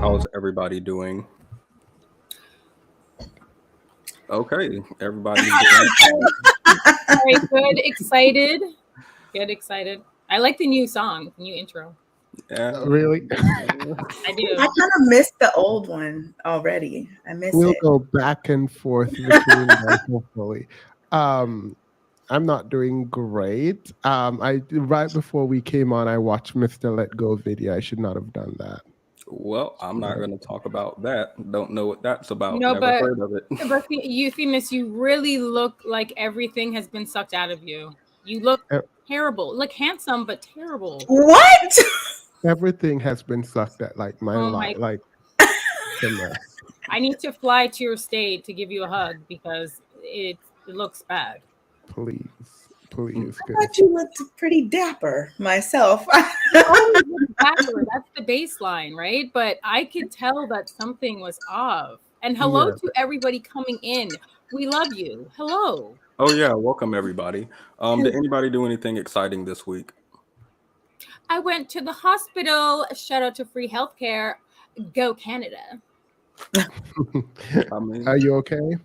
How's everybody doing? Okay, everybody's doing. Very good, excited. Good, excited. I like the new song, new intro. Yeah. Really? I do. I kind of missed the old one already. I miss We'll it. go back and forth between them, hopefully. I'm not doing great. Right before we came on, I watched Mr. Let Go video. I should not have done that. Well, I'm not going to talk about that. Don't know what that's about. No, Never heard of it. But you, Themis, you really look like everything has been sucked out of you. You look terrible. Look handsome, but terrible. What? Everything has been sucked at, like my Oh life. my- Like, the mess. I need to fly to your state to give you a hug because it looks bad. Please. I Good. thought you looked pretty dapper myself. Oh, backward. That's the baseline, right? But I could tell that something was off. And hello Yeah. to everybody coming in. We love you. Hello. Oh yeah, welcome everybody. Did anybody do anything exciting this week? I went to the hospital. Shout out to free healthcare. Go Canada. I mean, Are you okay?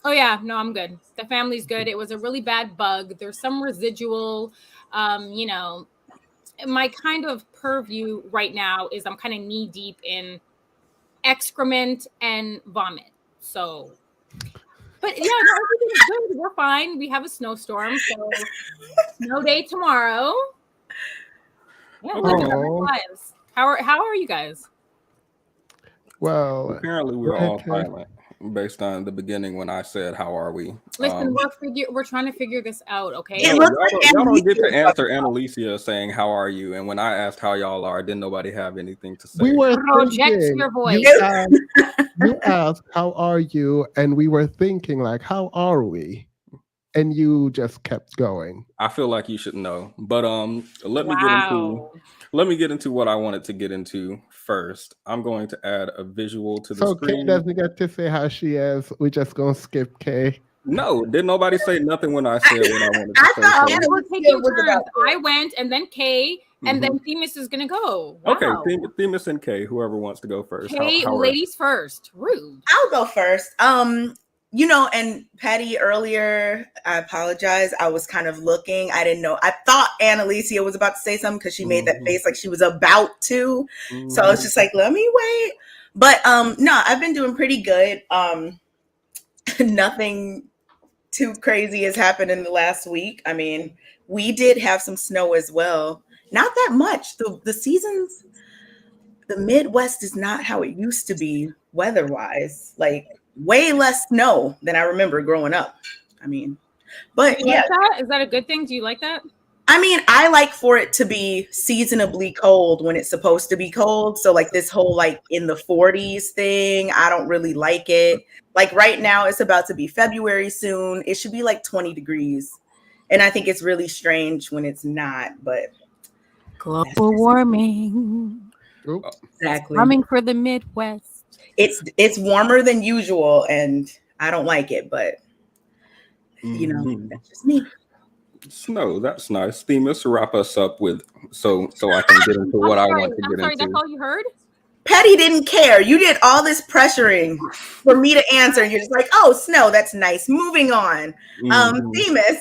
Oh yeah, no, I'm good. The family's good. It was a really bad bug. There's some residual, my kind of purview right now is I'm kind of knee deep in excrement and vomit. So, but yeah, no, everything's good. We're fine. We have a snowstorm, so snow day tomorrow. Yeah, living our lives. How are you guys? Well, apparently we're all okay. silent based on the beginning when I said, "How are we?" Listen, we're trying to figure this out, okay? No, y'all don't get to answer Annalicia saying, "How are you?" And when I asked how y'all are, didn't nobody have anything to say. We were Project thinking, your voice. you asked, "How are you?" And we were thinking, like, "How are we?" And you just kept going. I feel like you should know, but let me get into what I wanted to get into first. I'm going to add a visual to the So screen. Kay doesn't get to say how she is. We're just gonna skip Kay. No, did nobody say nothing when I said what I wanted to say? thought And we're taking turns. I went, and then Kay, and then Themis is gonna go. Wow. Okay, Themis and Kay, whoever wants to go first. Kay, ladies first. Rude. I'll go first. And Patty earlier, I apologize. I was kind of looking. I didn't know. I thought Annalicia was about to say something because she made that face like she was about to. So I was just like, let me wait. But no, I've been doing pretty good. Nothing too crazy has happened in the last week. I mean, we did have some snow as well. Not that much. The seasons, the Midwest is not how it used to be weather-wise. Like, way less snow than I remember growing up. I mean, but yeah. Is that a good thing? Do you like that? I mean, I like for it to be seasonably cold when it's supposed to be cold. So like this whole like in the 40s thing, I don't really like it. Like right now it's about to be February soon. It should be like 20 degrees. And I think it's really strange when it's not, but global warming. Exactly. Coming for the Midwest. It's warmer than usual, and I don't like it, but that's just me. Snow, that's nice. Themis, wrap us up with so I can get into what I want to get into. That's all you heard? Petty didn't care. You did all this pressuring for me to answer. You're just like, oh, snow, that's nice. Moving on. Themis.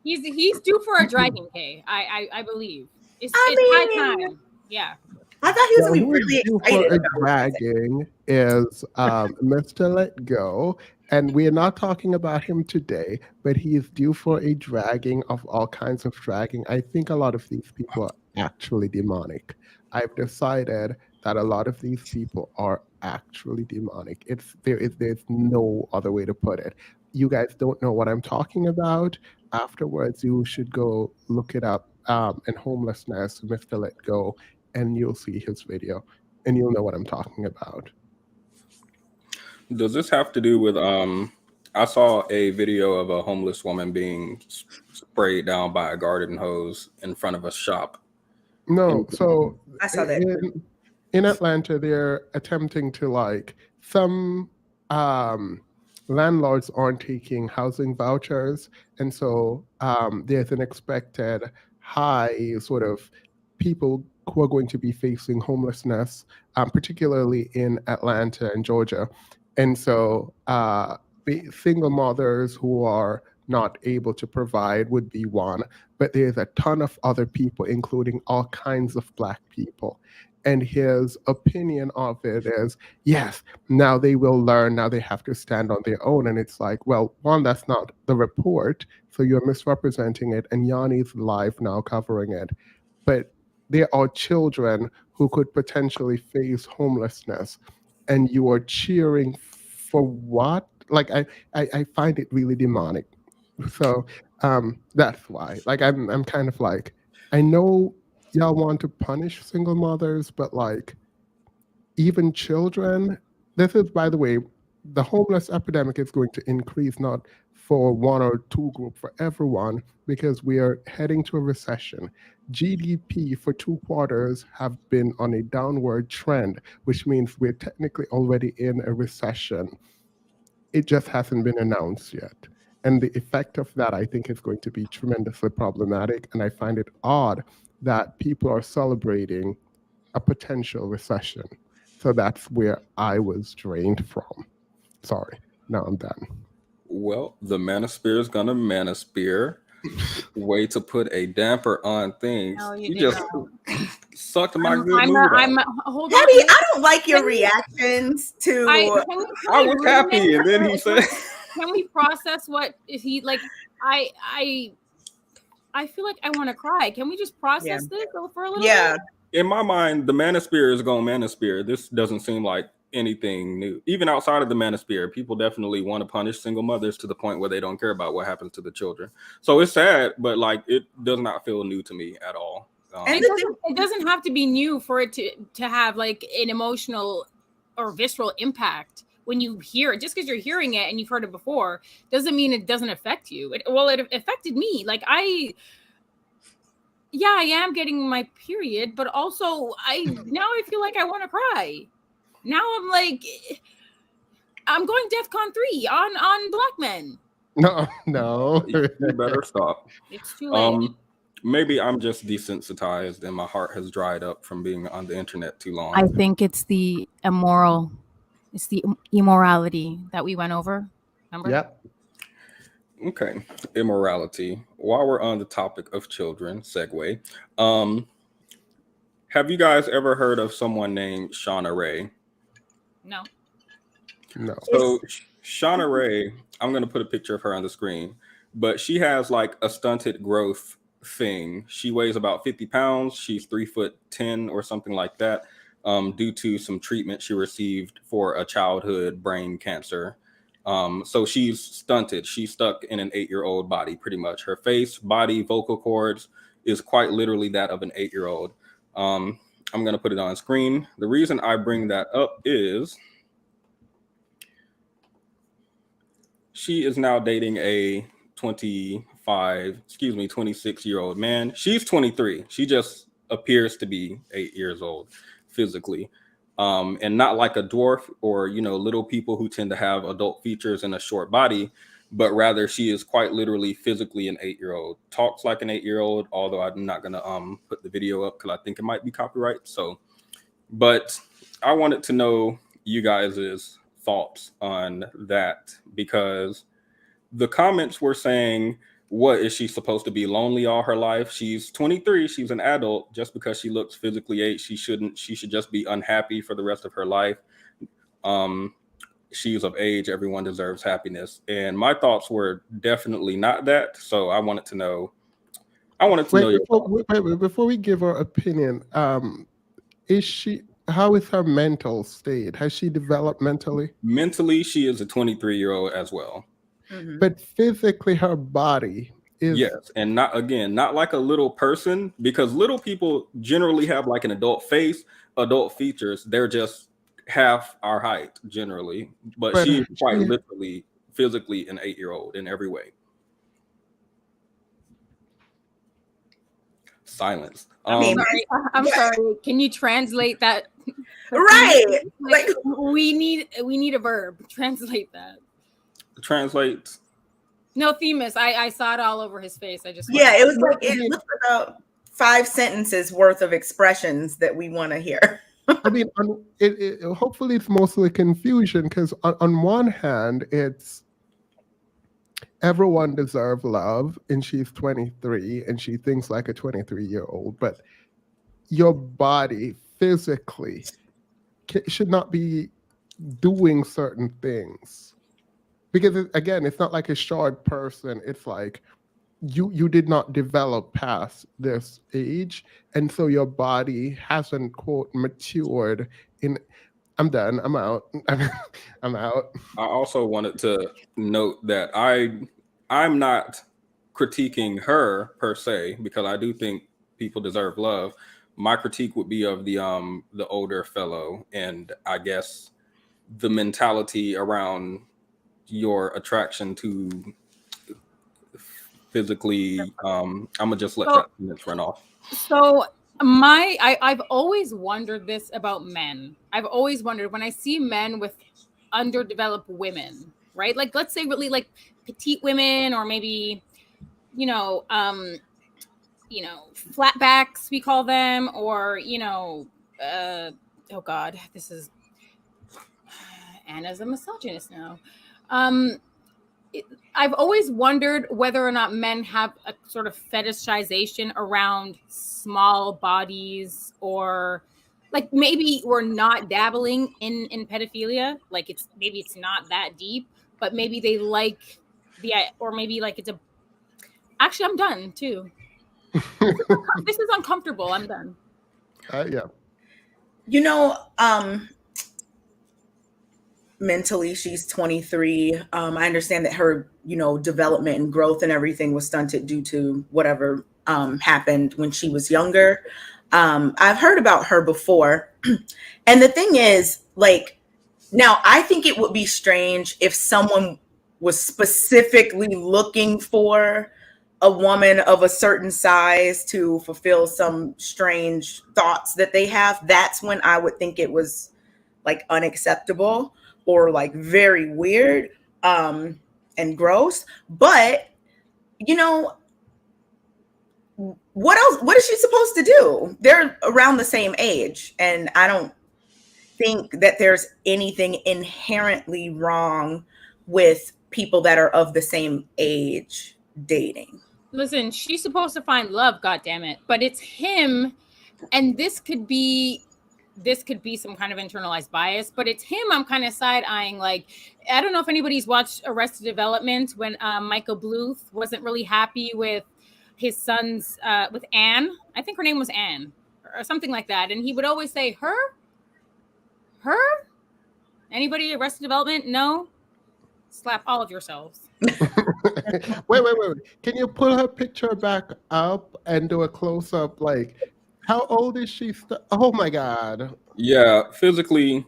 He's due for a dragging, Kay. I believe. It's high time. Yeah. I thought he was going to be really excited for a dragging is Mr. Let Go. And we're not talking about him today, but he is due for a dragging of all kinds of dragging. I think a lot of these people are actually demonic. I've decided that a lot of these people are actually demonic. There's no other way to put it. You guys don't know what I'm talking about. Afterwards, you should go look it up. And homelessness, Mr. Let Go. And you'll see his video, and you'll know what I'm talking about. Does this have to do with I saw a video of a homeless woman being sprayed down by a garden hose in front of a shop. No, so I saw that in Atlanta. They're attempting to like some landlords aren't taking housing vouchers, and so there's an expected high sort of people who are going to be facing homelessness, particularly in Atlanta and Georgia. And so the single mothers who are not able to provide would be one, but there's a ton of other people, including all kinds of Black people. And his opinion of it is, yes, now they will learn, now they have to stand on their own. And it's like, well, one, that's not the report, so you're misrepresenting it, and Yanni's live now covering it. But there are children who could potentially face homelessness, and you are cheering for what? Like, I find it really demonic. So that's why. Like, I'm kind of like, I know y'all want to punish single mothers, but like, even children, this is, by the way, the homeless epidemic is going to increase, not for one or two group, for everyone, because we are heading to a recession. GDP for 2 quarters have been on a downward trend, which means we're technically already in a recession. It just hasn't been announced yet. And the effect of that, I think, is going to be tremendously problematic. And I find it odd that people are celebrating a potential recession. So that's where I was drained from. Sorry, now I'm done. Well, the manosphere is gonna manosphere. Way to put a damper on things. No, you did just not. sucked my good I'm, mood out. hold on. Patty, I don't like your reactions to. I was happy, and then he said, "Can we process what is he like?" I feel like I want to cry. Can we just process this for a little bit? In my mind, the manosphere is going manosphere. This doesn't seem like anything new. Even outside of the manosphere, people definitely want to punish single mothers to the point where they don't care about what happens to the children. So it's sad, but like it does not feel new to me at all. And it doesn't have to be new for it to have like an emotional or visceral impact when you hear it. Just because you're hearing it and you've heard it before doesn't mean it doesn't affect you. It affected me. Like I am getting my period, but also I feel like I want to cry. Now I'm like, I'm going DEFCON 3 on Black men. No. You better stop. It's too late. Maybe I'm just desensitized and my heart has dried up from being on the internet too long. I think it's the immorality that we went over. Remember? Yep. Okay. Immorality. While we're on the topic of children, segue. Have you guys ever heard of someone named Shauna Ray? No. So Shauna Ray, I'm going to put a picture of her on the screen, but she has like a stunted growth thing. She weighs about 50 pounds. She's 3'10" or something like that, due to some treatment she received for a childhood brain cancer. So she's stunted. She's stuck in an 8-year-old body, pretty much. Her face, body, vocal cords is quite literally that of an 8-year-old. I'm going to put it on screen. The reason I bring that up is she is now dating a 26-year-old man. She's 23. She just appears to be 8 years old physically. And not like a dwarf or, little people who tend to have adult features and a short body, but rather she is quite literally physically an 8-year-old. Talks like an 8-year-old, although I'm not going to put the video up because I think it might be copyright. So, but I wanted to know you guys' thoughts on that, because the comments were saying, what is she supposed to be, lonely all her life? She's 23. She's an adult. Just because she looks physically 8, she should just be unhappy for the rest of her life. She's of age. Everyone deserves happiness. And my thoughts were definitely not that. So I wanted to know. Before we give our opinion, how is her mental state? Has she developed mentally? Mentally, she is a 23-year-old as well. Mm-hmm. But physically, her body is... Yes, and not like a little person, because little people generally have like an adult face, adult features. They're just half our height generally, but she's quite literally physically an 8-year-old in every way. Silence. I'm sorry. Can you translate that? Right. Like we need a verb. Translate that. Translate. No, Themis. I saw it all over his face. It was like it looked about 5 sentences worth of expressions that we want to hear. I mean, hopefully it's mostly confusion because on one hand, it's everyone deserves love, and she's 23 and she thinks like a 23-year-old, but your body physically should not be doing certain things because again, it's not like a short person. It's like you did not develop past this age, and so your body hasn't quote matured in. I'm done. I'm out. I'm out. I also wanted to note that I'm not critiquing her per se because I do think people deserve love. My critique would be of the older fellow, and I guess the mentality around your attraction to physically. I'm gonna just let that sentence run off. So I've always wondered this about men. I've always wondered when I see men with underdeveloped women, right? Like let's say really like petite women, or maybe flatbacks we call them, or oh God, this is Anna's a misogynist now. I've always wondered whether or not men have a sort of fetishization around small bodies, or like maybe we're not dabbling in pedophilia. Like maybe it's not that deep, but maybe they like or maybe like it's a. Actually, I'm done too. This is uncomfortable. I'm done. Yeah. Mentally, she's 23. I understand that her, development and growth and everything was stunted due to whatever happened when she was younger. I've heard about her before. And the thing is, like, now I think it would be strange if someone was specifically looking for a woman of a certain size to fulfill some strange thoughts that they have. That's when I would think it was like unacceptable or like very weird and gross. But what else? What is she supposed to do? They're around the same age, and I don't think that there's anything inherently wrong with people that are of the same age dating. Listen, she's supposed to find love, goddammit, but it's him, and this could be some kind of internalized bias, but it's him I'm kind of side-eyeing. Like, I don't know if anybody's watched Arrested Development when Michael Bluth wasn't really happy with his son's, with Anne. I think her name was Anne or something like that. And he would always say, her? Anybody Arrested Development? No? Slap all of yourselves. Wait. Can you pull her picture back up and do a close-up? Like, how old is she? Oh my God. Yeah, physically,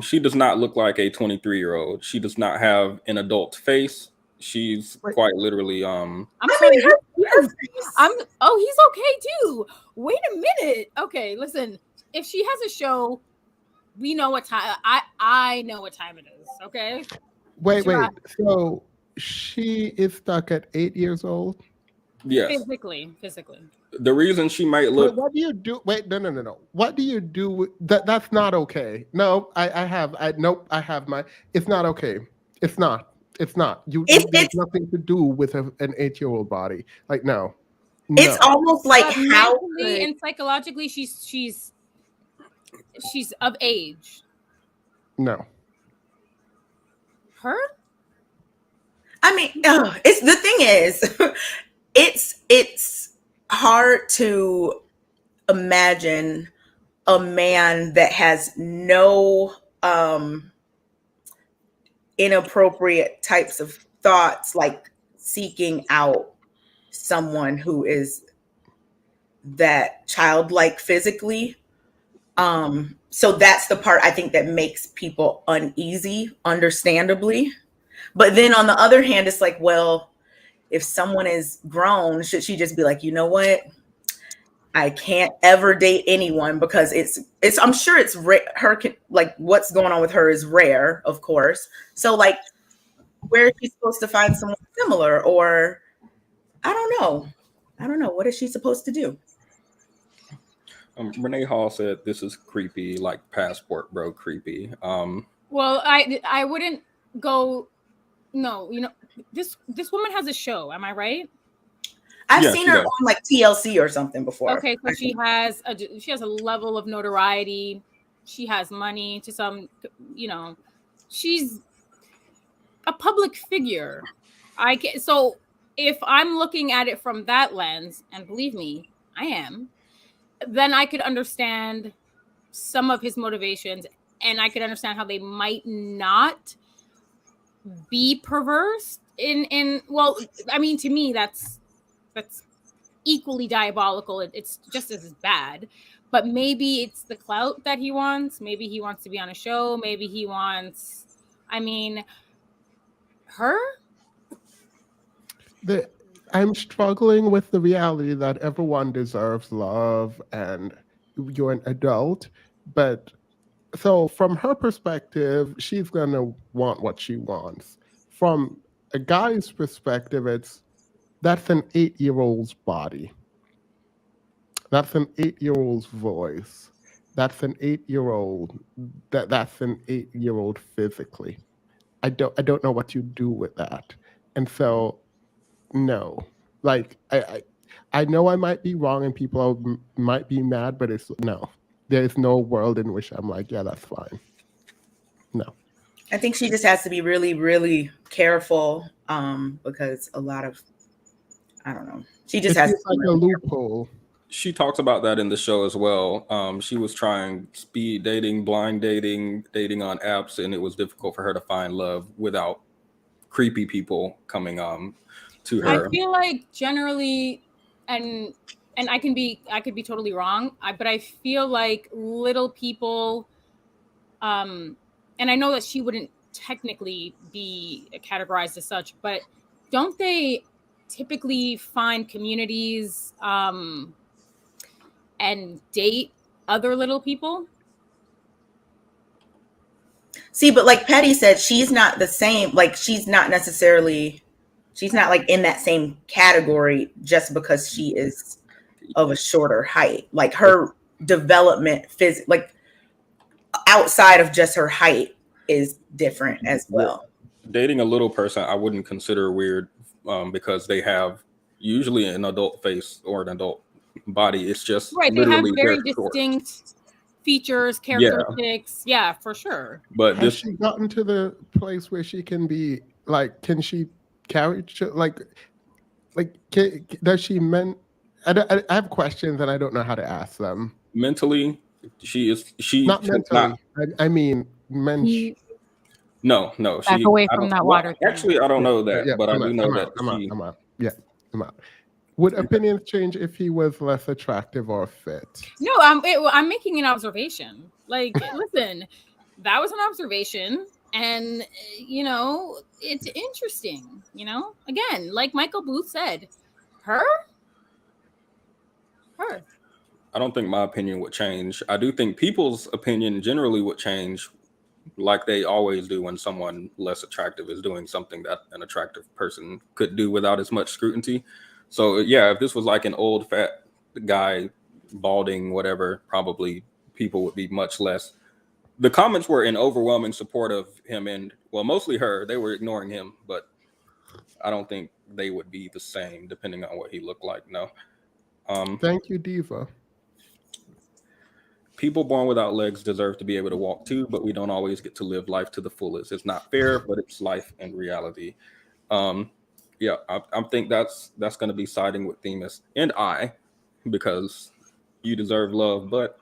she does not look like a 23-year-old. She does not have an adult face. She's quite literally. I'm sorry. He's okay too. Wait a minute. Okay, listen. If she has a show, we know what time. I know what time it is. Okay. Wait. So she is stuck at 8 years old. Yes. Physically. The reason she might look. What do you do? Wait, no. What do you do with that? That's not okay. No, I have my. It's not okay. It's not. It has nothing to do with an 8-year-old body. Like, no. It's almost like how mentally and psychologically she's of age. No. Her? I mean, it's the thing is, it's hard to imagine a man that has no inappropriate types of thoughts, like seeking out someone who is that childlike physically. So that's the part I think that makes people uneasy, understandably. But then on the other hand, it's like, well, if someone is grown, should she just be like, you know what? I can't ever date anyone because it's I'm sure it's like what's going on with her is rare, of course. So like, where is she supposed to find someone similar? Or I don't know. What is she supposed to do? Renee Hall said this is creepy, like Passport Bro creepy. Well, I wouldn't go. No, this woman has a show. Am I right? I've Yeah, seen she her does. on like TLC or something before. Okay, so she has a level of notoriety. She has money to some, she's a public figure. So if I'm looking at it from that lens, and believe me, I am, then I could understand some of his motivations, and I could understand how they might not be perverse in well, I mean, to me that's equally diabolical. It's just as bad. But maybe it's the clout that he wants. Maybe he wants to be on a show. Maybe he wants, I mean, her. I'm struggling with the reality that everyone deserves love and you're an adult. But so, from her perspective, she's going to want what she wants. From a guy's perspective, that's an 8-year-old's body. That's an 8-year-old's voice. That's an 8-year-old. That's an 8-year-old physically. I don't know what you do with that. And so no, like I know I might be wrong and people might be mad, but it's no. There's no world in which I'm like, yeah, that's fine. No. I think she just has to be really, really careful because a lot of, I don't know. She just It has feels to like be a really loophole. She talks about that in the show as well. She was trying speed dating, blind dating, dating on apps, and it was difficult for her to find love without creepy people coming to I her. feel like generally, and I could be totally wrong, but I feel like little people, and I know that she wouldn't technically be categorized as such, but don't they typically find communities and date other little people? See, but like Patty said, she's not the same. Like she's not like in that same category just because she is of a shorter height. Like her development like outside of just her height is different as well. Dating a little person, I wouldn't consider weird because they have usually an adult face or an adult body. It's just Right, they have literally very they're short. distinct features, Yeah, characteristics. Yeah, for sure. but Has this she gotten to the place where she can be like, can she carry does she I have questions and I don't know how to ask them. mentally, she Not should mentally. not. I mean, No, Back she. away I from don't. that Well, water thing. actually, I don't know that, yeah, but I do know that I'm out. she. I'm out. Yeah, I'm out. Would opinions change if he was less attractive or fit? No, I'm making an observation. Like, listen, that was an observation, and it's interesting. Again, like Michael Booth said, her. I don't think my opinion would change. I do think people's opinion generally would change, like they always do when someone less attractive is doing something that an attractive person could do without as much scrutiny. So yeah, if this was like an old fat guy, balding, whatever, probably people would be much less. The comments were in overwhelming support of him, and well, mostly her. They were ignoring him, but I don't think they would be the same depending on what he looked like. No. Thank you, Diva. People born without legs deserve to be able to walk too, but we don't always get to live life to the fullest. It's not fair, but it's life and reality. Yeah, I think that's going to be siding with Themis and I, because you deserve love, but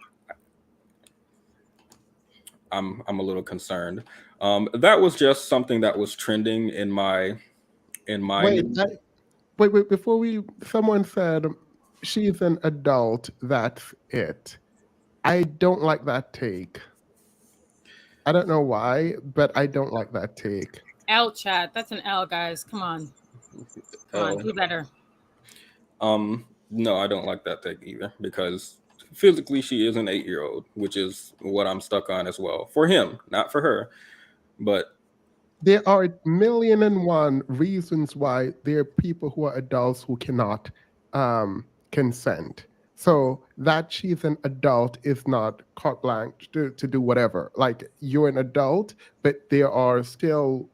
I'm a little concerned. That was just something that was trending in my Wait, before someone said she's an adult, that's it. I don't like that take. I don't know why, but I don't like that take. L chat. That's an L, guys. Come on. Do better. No, I don't like that take either, because physically she is an 8-year-old, which is what I'm stuck on as well. For him, not for her. But there are 1,000,001 reasons why there are people who are adults who cannot consent. So that she's an adult is not carte blanche to do whatever. Like, you're an adult, but there are still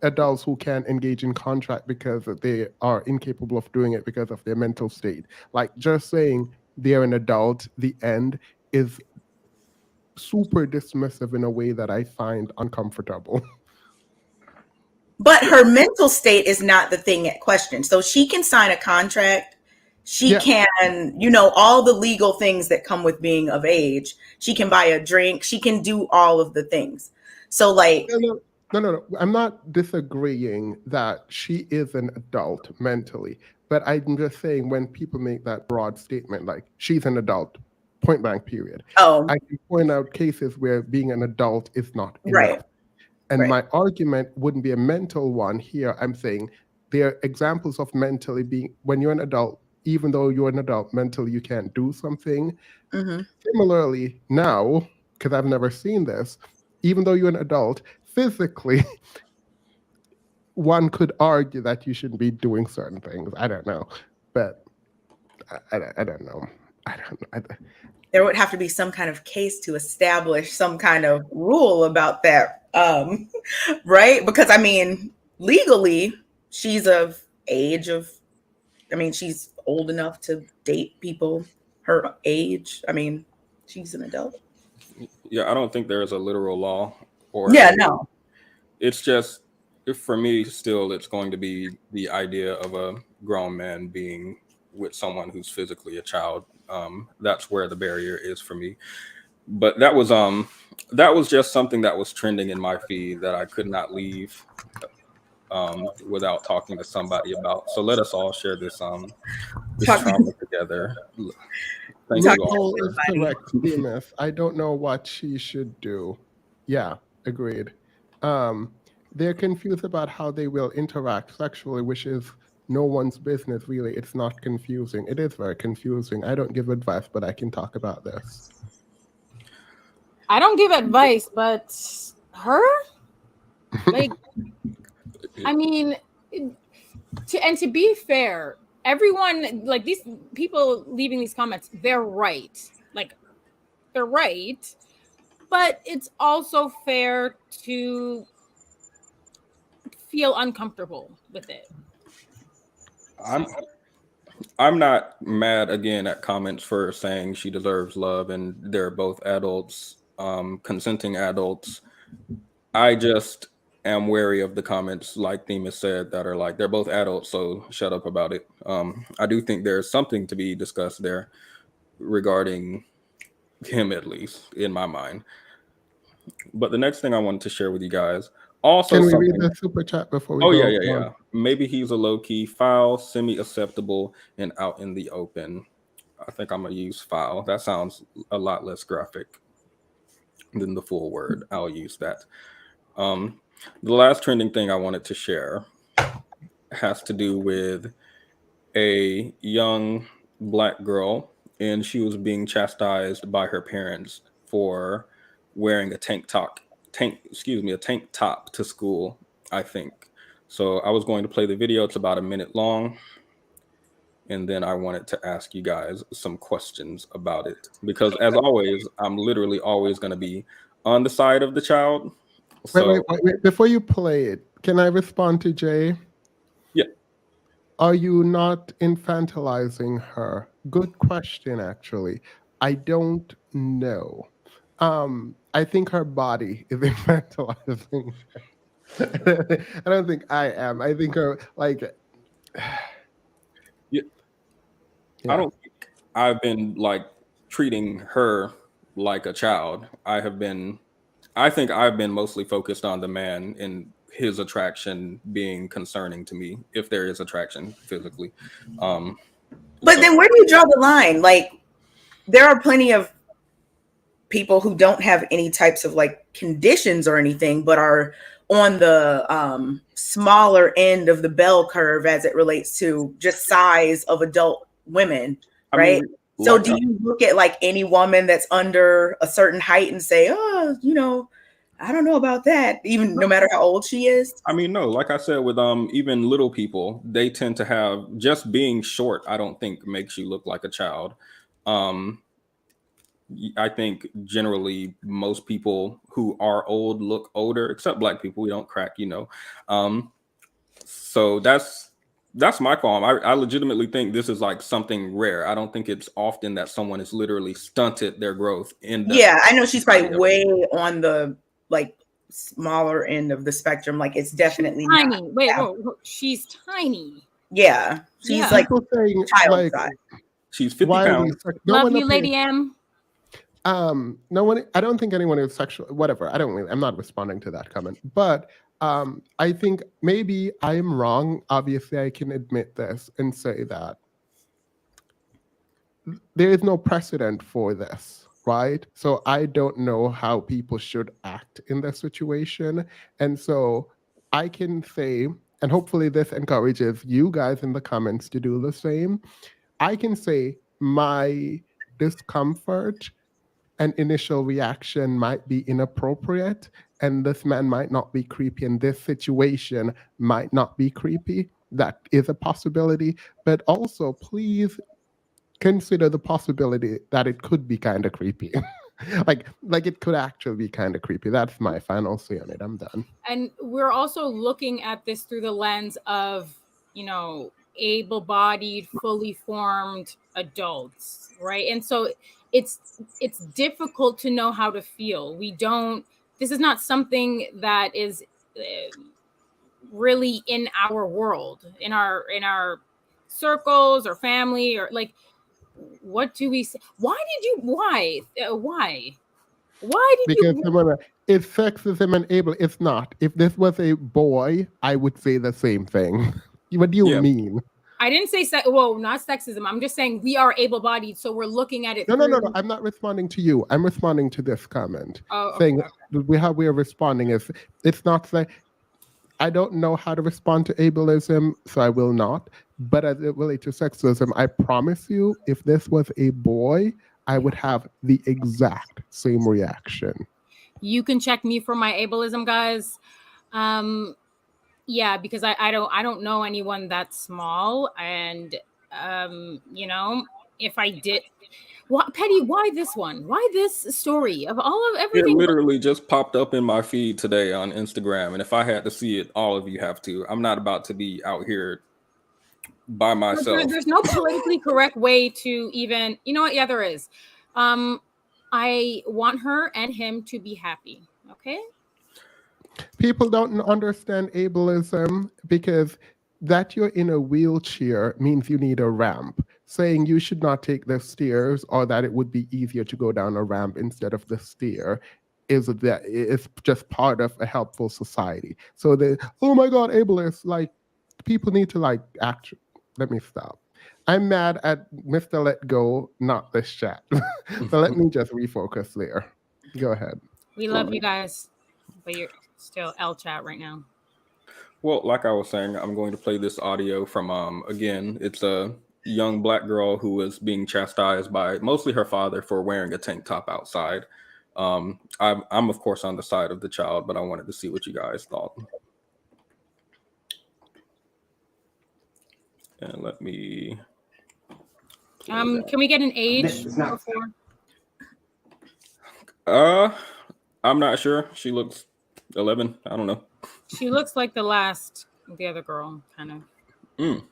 adults who can't engage in contract because they are incapable of doing it because of their mental state. Like, just saying they're an adult, the end, is super dismissive in a way that I find uncomfortable. But her mental state is not the thing at question. So she can sign a contract. She Yeah. can, all the legal things that come with being of age. She can buy a drink. She can do all of the things. So, like, No. I'm not disagreeing that she is an adult mentally, but I'm just saying when people make that broad statement, like, she's an adult, point blank, period. oh, I can point out cases where being an adult is not right. enough. And Right. my argument wouldn't be a mental one here. I'm saying there are examples of mentally being, when you're an adult, even though you're an adult, mentally you can't do something. Mm-hmm. Similarly, now, because I've never seen this, even though you're an adult, physically, one could argue that you shouldn't be doing certain things. I don't know. But I don't know. I don't know. There would have to be some kind of case to establish some kind of rule about that. Right? Because, I mean, legally, she's of age of, she's old enough to date people her age. I mean, she's an adult. Yeah, I don't think there is a literal law or No. It's just, for me, still, it's going to be the idea of a grown man being with someone who's physically a child. That's where the barrier is for me. But that was just something that was trending in my feed that I could not leave without talking to somebody about. So let us all share this trauma together. Thank you all. Loophole is correct, Demas. I don't know what she should do. Yeah, agreed. They're confused about how they will interact sexually, which is no one's business, really. It's not confusing. It is very confusing. I don't give advice, but I can talk about this. I don't give advice, but her? Like, I mean, to be fair, everyone, like, these people leaving these comments, they're right. Like, they're right. But it's also fair to feel uncomfortable with it. I'm not mad again at comments for saying she deserves love and they're both adults, consenting adults. I just am wary of the comments, like Themis said, that are like, they're both adults, so shut up about it. I do think there's something to be discussed there regarding him, at least in my mind. But the next thing I wanted to share with you guys, also, can we read the super chat before we go? Yeah. Maybe he's a low-key foul, semi-acceptable, and out in the open. I think I'm gonna use foul. That sounds a lot less graphic than the full word. I'll use that. The last trending thing I wanted to share has to do with a young Black girl, and she was being chastised by her parents for wearing a tank top to school, I think. So I was going to play the video. It's about a minute long. And then I wanted to ask you guys some questions about it. Because as always, I'm literally always going to be on the side of the child. So, wait. Before you play it, can I respond to Jay? Yeah. Are you not infantilizing her? Good question, actually. I don't know. I think her body is infantilizing her. I don't think I am. I think her, like... Yeah. I don't think I've been, like, treating her like a child. I think I've been mostly focused on the man and his attraction being concerning to me, if there is attraction physically. But then where do you draw the line? Like, there are plenty of people who don't have any types of, like, conditions or anything, but are on the smaller end of the bell curve as it relates to just size of adult women, right? Do you look at, like, any woman that's under a certain height and say, oh, I don't know about that. Even no matter how old she is. I mean, no, like I said, with even little people, they tend to have just being short. I don't think makes you look like a child. Um, I think generally most people who are old look older, except Black people. We don't crack, you know. So that's my call. I legitimately think this is like something rare. I don't think it's often that someone has literally stunted their growth in the Yeah, I know she's probably way on the like smaller end of the spectrum. Like it's definitely tiny. not. Wait, Yeah. whoa, she's tiny. Yeah, she's Yeah. like People saying child like, size. she's 50 why are pounds. these? Love you, Lady M. No one. I don't think anyone is sexual. Whatever. I'm not responding to that comment. But I think maybe I am wrong. Obviously, I can admit this and say that there is no precedent for this, right? So I don't know how people should act in this situation, and so I can say, and hopefully this encourages you guys in the comments to do the same. I can say my discomfort an initial reaction might be inappropriate and this man might not be creepy and this situation might not be creepy. That is a possibility. But also, please consider the possibility that it could be kind of creepy. like it could actually be kind of creepy. That's my final say on it. I'm done. And we're also looking at this through the lens of, you know, able-bodied, fully formed adults, right? And so it's difficult to know how to feel. This is not something that is really in our world, in our circles or family, or like, what do we say? Why did Because you if sexism and able, it's not. If this was a boy, I would say the same thing. What do you mean? I didn't say not sexism. I'm just saying we are able-bodied, so we're looking at it. No. I'm not responding to you. I'm responding to this comment. Saying how we are responding is it's not like I don't know how to respond to ableism, so I will not. But as it relates to sexism, I promise you, if this was a boy, I would have the exact same reaction. You can check me for my ableism, guys. Yeah, because I don't know anyone that small, and you know, if I did, Petty, why this one? Why this story of all of everything? It literally just popped up in my feed today on Instagram, and if I had to see it, all of you have to. I'm not about to be out here by myself. There's no politically correct way to even, you know what? Yeah, there is. I want her and him to be happy. Okay. People don't understand ableism because that you're in a wheelchair means you need a ramp. Saying you should not take the stairs or that it would be easier to go down a ramp instead of the stair is just part of a helpful society. So oh my God, ableist, like people need to like act. Let me stop. I'm mad at Mr. Let Go, not this chat. So let me just refocus there. Go ahead. We love you guys, but you're still L chat right now. Well, like I was saying, I'm going to play this audio from again, it's a young Black girl who was being chastised by mostly her father for wearing a tank top outside. I'm of course on the side of the child, but I wanted to see what you guys thought. And let me can we get an age before? I'm not sure. She looks 11. I don't know. She looks like the other girl, kind of.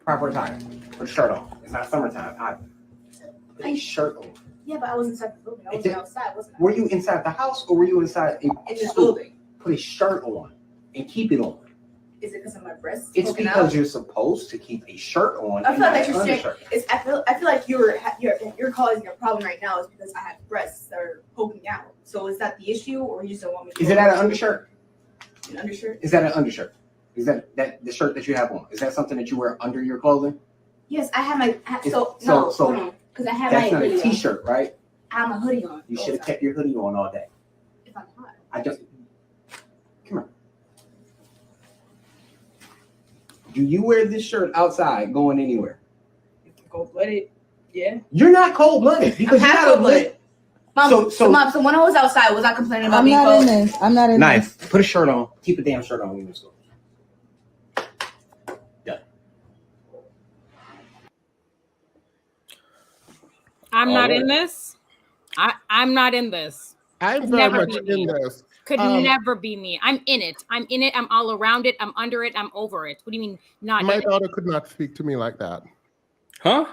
Proper attire. Put a shirt on. It's not summertime. Put a shirt on. Yeah, but I was inside the building. I wasn't outside, wasn't I? Were you inside the house or were you inside in the building? Put a shirt on and keep it on. Is it because of my breasts? It's because you're supposed to keep a shirt on. I feel like you're saying. I feel like you're causing a problem right now is because I have breasts that are poking out. So is that the issue, or you just don't want me to? Is it an undershirt? An undershirt? Is that an undershirt? Is that the shirt that you have on? Is that something that you wear under your clothing? Yes, I have my. So because I have my. That's not a t-shirt, right? I have a hoodie on. You should have kept your hoodie on all day. If I'm hot. Come here. Do you wear this shirt outside going anywhere? Cold-blooded, yeah. You're not cold-blooded because you're not a Mom, So- Mom, so when I was outside, was I complaining about I'm being not cold? in this. I'm not in Knife. this. Put a shirt on. Keep a damn shirt on when you go. I'm All not right. in this. I'm not in this. I'm Could very never much be in me. this. Could never be me. I'm in it. I'm in it. I'm all around it. I'm under it. I'm over it. What do you mean not My in it? daughter could not speak to me like that. Huh?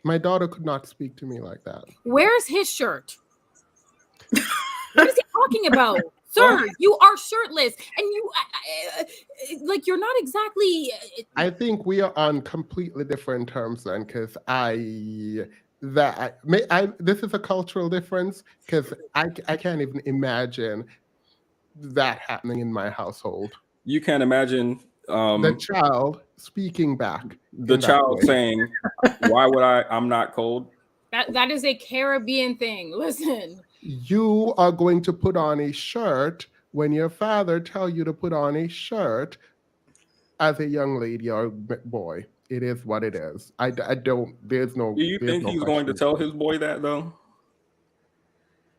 My daughter could not speak to me like that. Where's his shirt? What is he talking about? Sir, you are shirtless and you like you're not exactly I think we are on completely different terms then, because this is a cultural difference, because I can't even imagine that happening in my household. You can't imagine The child speaking back. the in that child way. saying, "Why would I'm not cold?" that is a Caribbean thing. Listen. You are going to put on a shirt when your father tell you to put on a shirt as a young lady or boy. It is what it is. I don't. There's no. Do you there's think no he's going to question. tell his boy that though?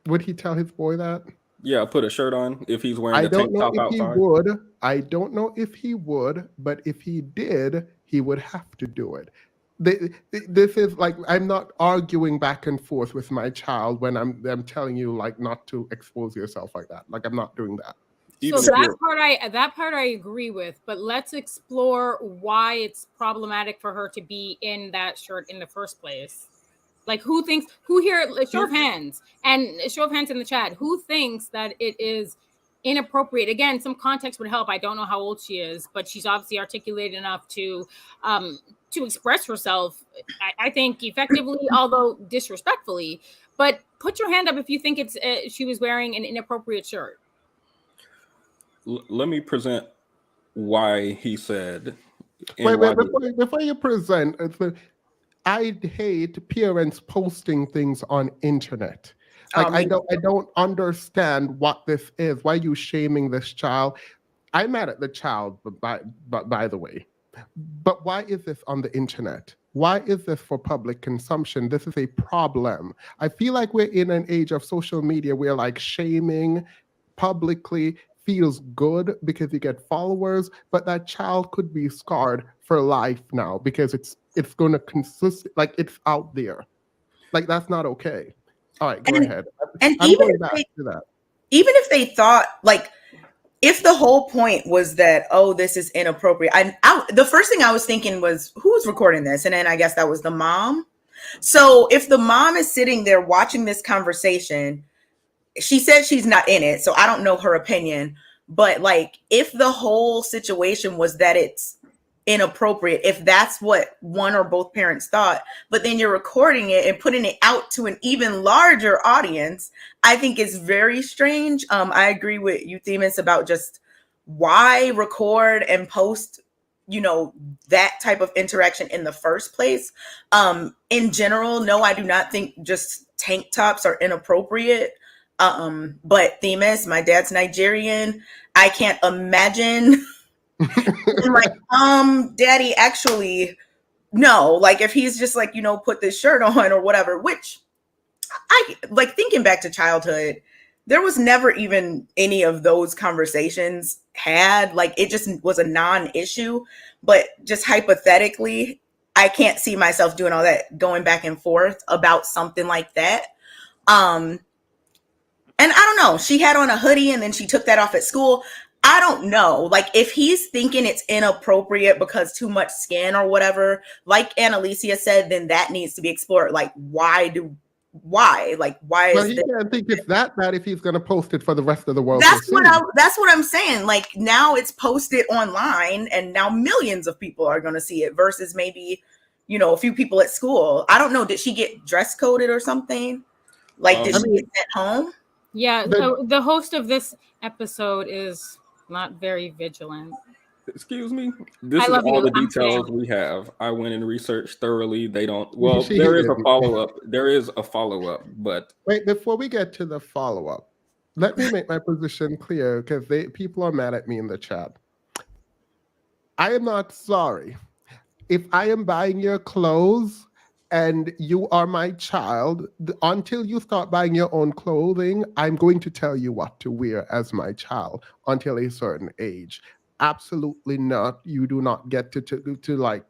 Would he tell his boy that? Yeah, put a shirt on if he's wearing I a don't tank know top if he outside. would. I don't know if he would, but if he did, he would have to do it. This is like, I'm not arguing back and forth with my child when I'm telling you like not to expose yourself like that. Like I'm not doing that. Even So if you're- that part I agree with, but let's explore why it's problematic for her to be in that shirt in the first place. Like who here, show of hands and show of hands in the chat, who thinks that it is inappropriate? Again, some context would help. I don't know how old she is, but she's obviously articulated enough to express herself, I think effectively, although disrespectfully. But put your hand up if you think it's she was wearing an inappropriate shirt. let me present why he said. Wait, before you present, I hate parents posting things on internet. Like I don't understand what this is. Why are you shaming this child? I'm mad at the child, but by the way. But why is this on the internet? Why is this for public consumption? This is a problem. I feel like we're in an age of social media where like shaming publicly feels good because you get followers, but that child could be scarred for life now because it's going to consist, like it's out there. Like that's not okay. All right, go ahead. And I'm even going back to that. Even if they thought like, if the whole point was that, oh, this is inappropriate, the first thing I was thinking was, who's recording this? And then I guess that was the mom. So if the mom is sitting there watching this conversation, she said she's not in it, so I don't know her opinion. But like, if the whole situation was that it's inappropriate, if that's what one or both parents thought, but then you're recording it and putting it out to an even larger audience, I think it's very strange. I agree with you, Themis, about just why record and post, that type of interaction in the first place. In general, no, I do not think just tank tops are inappropriate. But Themis, my dad's Nigerian. I can't imagine like, daddy, actually, no, like if he's just like, put this shirt on or whatever, which I like thinking back to childhood, there was never even any of those conversations had. Like it just was a non-issue. But just hypothetically, I can't see myself doing all that, going back and forth about something like that. And I don't know, she had on a hoodie and then she took that off at school. I don't know. Like if he's thinking it's inappropriate because too much skin or whatever, like Annalicia said, then that needs to be explored. Like why? Well, he can't think it's that bad if he's going to post it for the rest of the world. That's what I'm saying. Like now it's posted online and now millions of people are going to see it versus maybe, a few people at school. I don't know. Did she get dress coded or something? Like, did she get sent home? Yeah, the host of this episode is not very vigilant. Excuse me. This is all the details we have. I went and researched thoroughly. They don't. Well, there is a follow-up. There is a follow-up, but wait. Before we get to the follow-up, let me make my position clear because people are mad at me in the chat. I am not sorry. If I am buying your clothes and you are my child. Until you start buying your own clothing, I'm going to tell you what to wear as my child until a certain age. Absolutely not. You do not get to like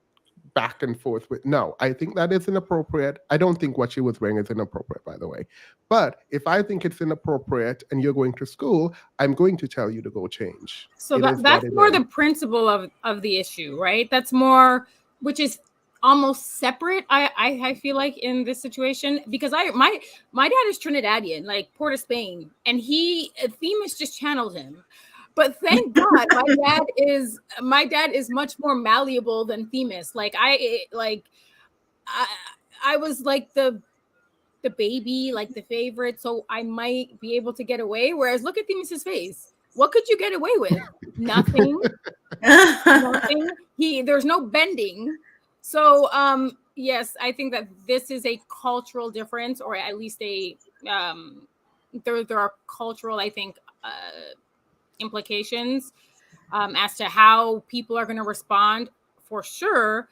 back and forth with. No, I think that is inappropriate. I don't think what she was wearing is inappropriate, by the way. But if I think it's inappropriate and you're going to school, I'm going to tell you to go change. So that's more the principle of the issue, right? That's more, which is almost separate. I feel like in this situation, because my dad is Trinidadian, like Port of Spain, and Themis just channeled him. But thank God my dad is much more malleable than Themis. Like I was like the baby, like the favorite, so I might be able to get away. Whereas look at Themis's face. What could you get away with? Nothing. Nothing. There's no bending. So yes, I think that this is a cultural difference, or at least a there are cultural, I think, implications as to how people are going to respond for sure.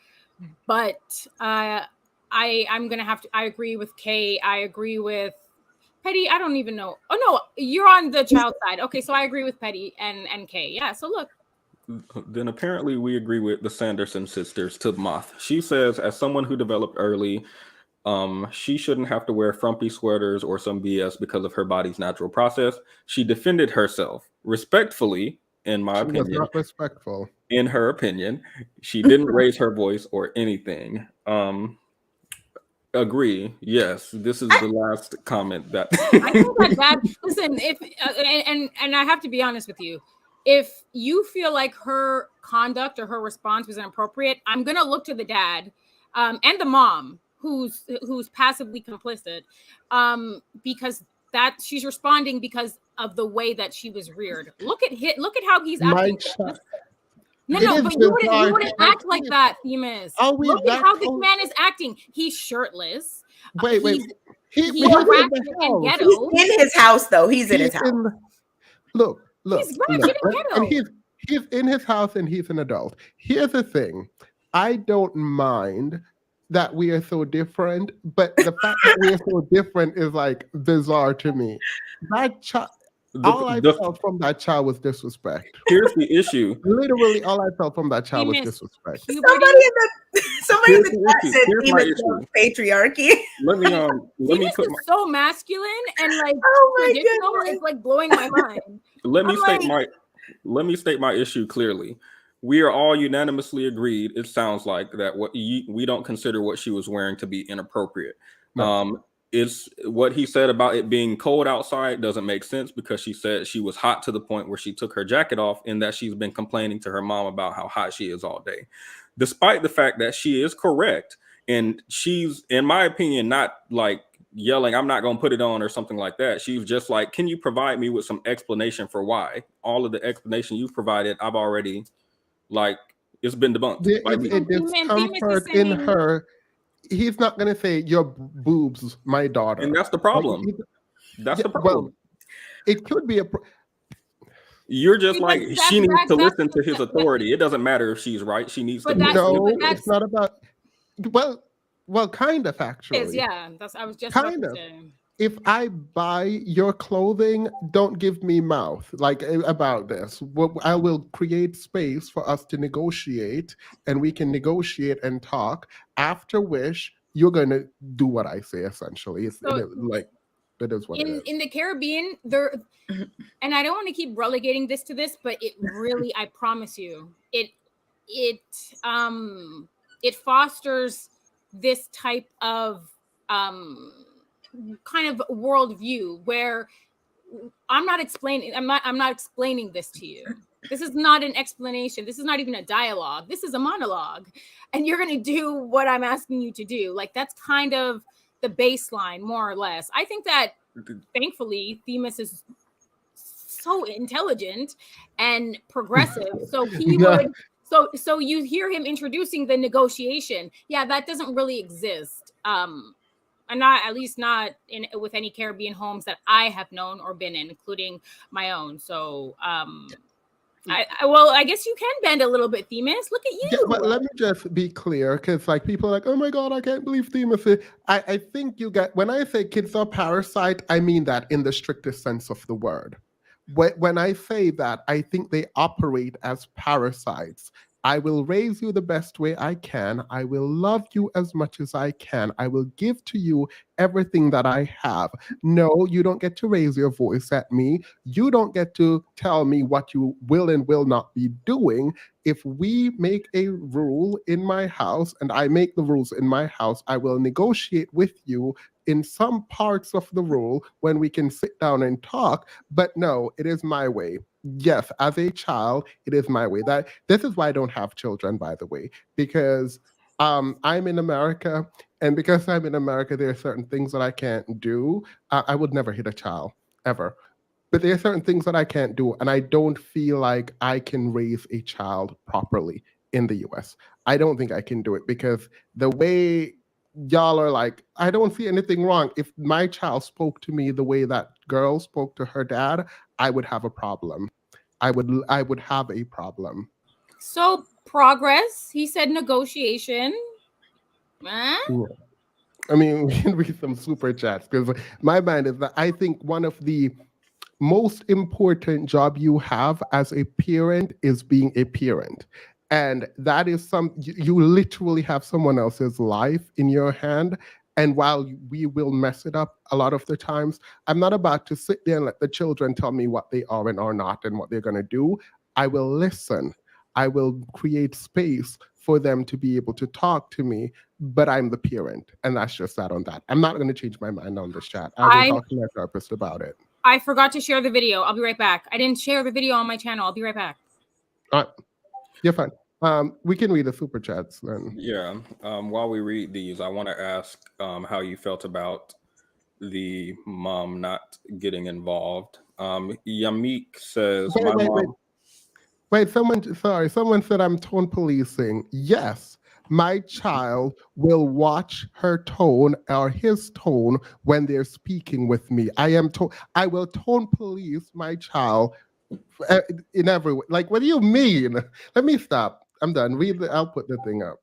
But I'm going to have to, I agree with Kay. I agree with Petty. I don't even know. Oh no, you're on the child side. Okay. So I agree with Petty and Kay. Yeah. So look. Then apparently we agree with the Sanderson sisters to Moth. She says, as someone who developed early, she shouldn't have to wear frumpy sweaters or some BS because of her body's natural process. She defended herself respectfully, in my opinion. Was not respectful. In her opinion, she didn't raise her voice or anything. Agree. Yes, this is the last comment that. I think that listen, if and I have to be honest with you, if you feel like her conduct or her response was inappropriate, I'm gonna look to the dad and the mom who's passively complicit, because that she's responding because of the way that she was reared. Look at how he's acting. No, but you wouldn't act like that, Themis. Look at how this man is acting. He's shirtless. Wait. He's in his house, though. He's in his house. Look. He's ratchet and ghetto. And he's in his house and he's an adult. Here's the thing. I don't mind that we are so different, but the fact that we are so different is like bizarre to me. That child. All I felt from that child was disrespect. Here's the issue. Literally, all I felt from that child was disrespect. Somebody in the chat said Themis patriarchy. Let me put so masculine and like traditional. It's like blowing my mind. Let me state my issue clearly. We are all unanimously agreed. It sounds like that we don't consider what she was wearing to be inappropriate. No. It's what he said about it being cold outside doesn't make sense, because she said she was hot to the point where she took her jacket off, and that she's been complaining to her mom about how hot she is all day, despite the fact that she is correct. And she's, in my opinion, not like yelling, I'm not going to put it on or something like that. She was just like, can you provide me with some explanation for why? All of the explanation you provided, I've already, like, it's been debunked. It discomfort in her. He's not going to say your boobs, my daughter. And that's the problem. That's the problem. Well, it could be You're just like, she needs to listen to his authority. It doesn't matter if she's right. She needs to. No, it's not about. Well, kind of actually. Yeah, I was just kind of. If I buy your clothing, don't give me mouth like about this. I will create space for us to negotiate, and we can negotiate and talk. After which, you're gonna do what I say. Essentially, it is what it is. In the Caribbean, and I don't want to keep relegating this to this, but it really, I promise you, it fosters this type of kind of worldview where I'm not explaining this to you. This is not an explanation. This is not even a dialogue. This is a monologue, and you're going to do what I'm asking you to do. Like, that's kind of the baseline, more or less. I think that thankfully Themis is so intelligent and progressive, so he would. So you hear him introducing the negotiation. Yeah, that doesn't really exist. And not, at least not with any Caribbean homes that I have known or been in, including my own. So Well, I guess you can bend a little bit, Themis. Look at you. Yeah, but let me just be clear, because like people are like, oh my God, I can't believe Themis. I think you get, when I say kids are parasite, I mean that in the strictest sense of the word. When I say that, I think they operate as parasites. I will raise you the best way I can. I will love you as much as I can. I will give to you everything that I have. No, you don't get to raise your voice at me. You don't get to tell me what you will and will not be doing. If we make a rule in my house and I make the rules in my house, I will negotiate with you in some parts of the rule when we can sit down and talk. But no, it is my way. Yes, as a child, it is my way. This is why I don't have children, by the way, because I'm in America, and because I'm in America, there are certain things that I can't do. I would never hit a child, ever. But there are certain things that I can't do, and I don't feel like I can raise a child properly in the US. I don't think I can do it because the way y'all are like, I don't see anything wrong. If my child spoke to me the way that girl spoke to her dad, I would have a problem. I would have a problem. So progress. He said negotiation. Yeah. I mean, we can read some super chats because my mind is that I think one of the most important job you have as a parent is being a parent. And that is you literally have someone else's life in your hand. And while we will mess it up a lot of the times, I'm not about to sit there and let the children tell me what they are and are not and what they're going to do. I will listen. I will create space for them to be able to talk to me, but I'm the parent. And that's just that on that. I'm not going to change my mind on this chat. I will talk to my therapist about it. I forgot to share the video. I'll be right back. I didn't share the video on my channel. I'll be right back. All right. You're fine. We can read the super chats then. Yeah. While we read these, I want to ask how you felt about the mom not getting involved. Yamik says, Wait, someone said I'm tone policing. Yes, my child will watch her tone or his tone when they're speaking with me. I will tone police my child in every way. Like, what do you mean? Let me stop. I'm done. I'll put the thing up.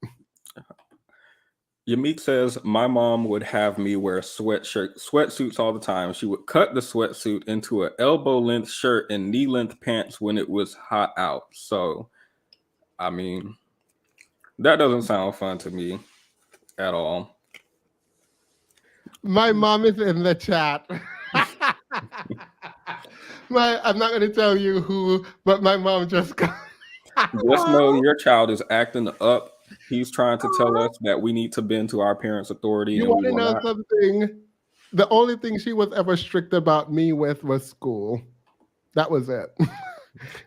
Yamik says, my mom would have me wear sweatsuits all the time. She would cut the sweatsuit into an elbow-length shirt and knee-length pants when it was hot out. So, I mean, that doesn't sound fun to me at all. My mom is in the chat. I'm not going to tell you who, but my mom just got... Just know your child is acting up. He's trying to tell us that we need to bend to our parents' authority. You want to know something? The only thing she was ever strict about me with was school. That was it.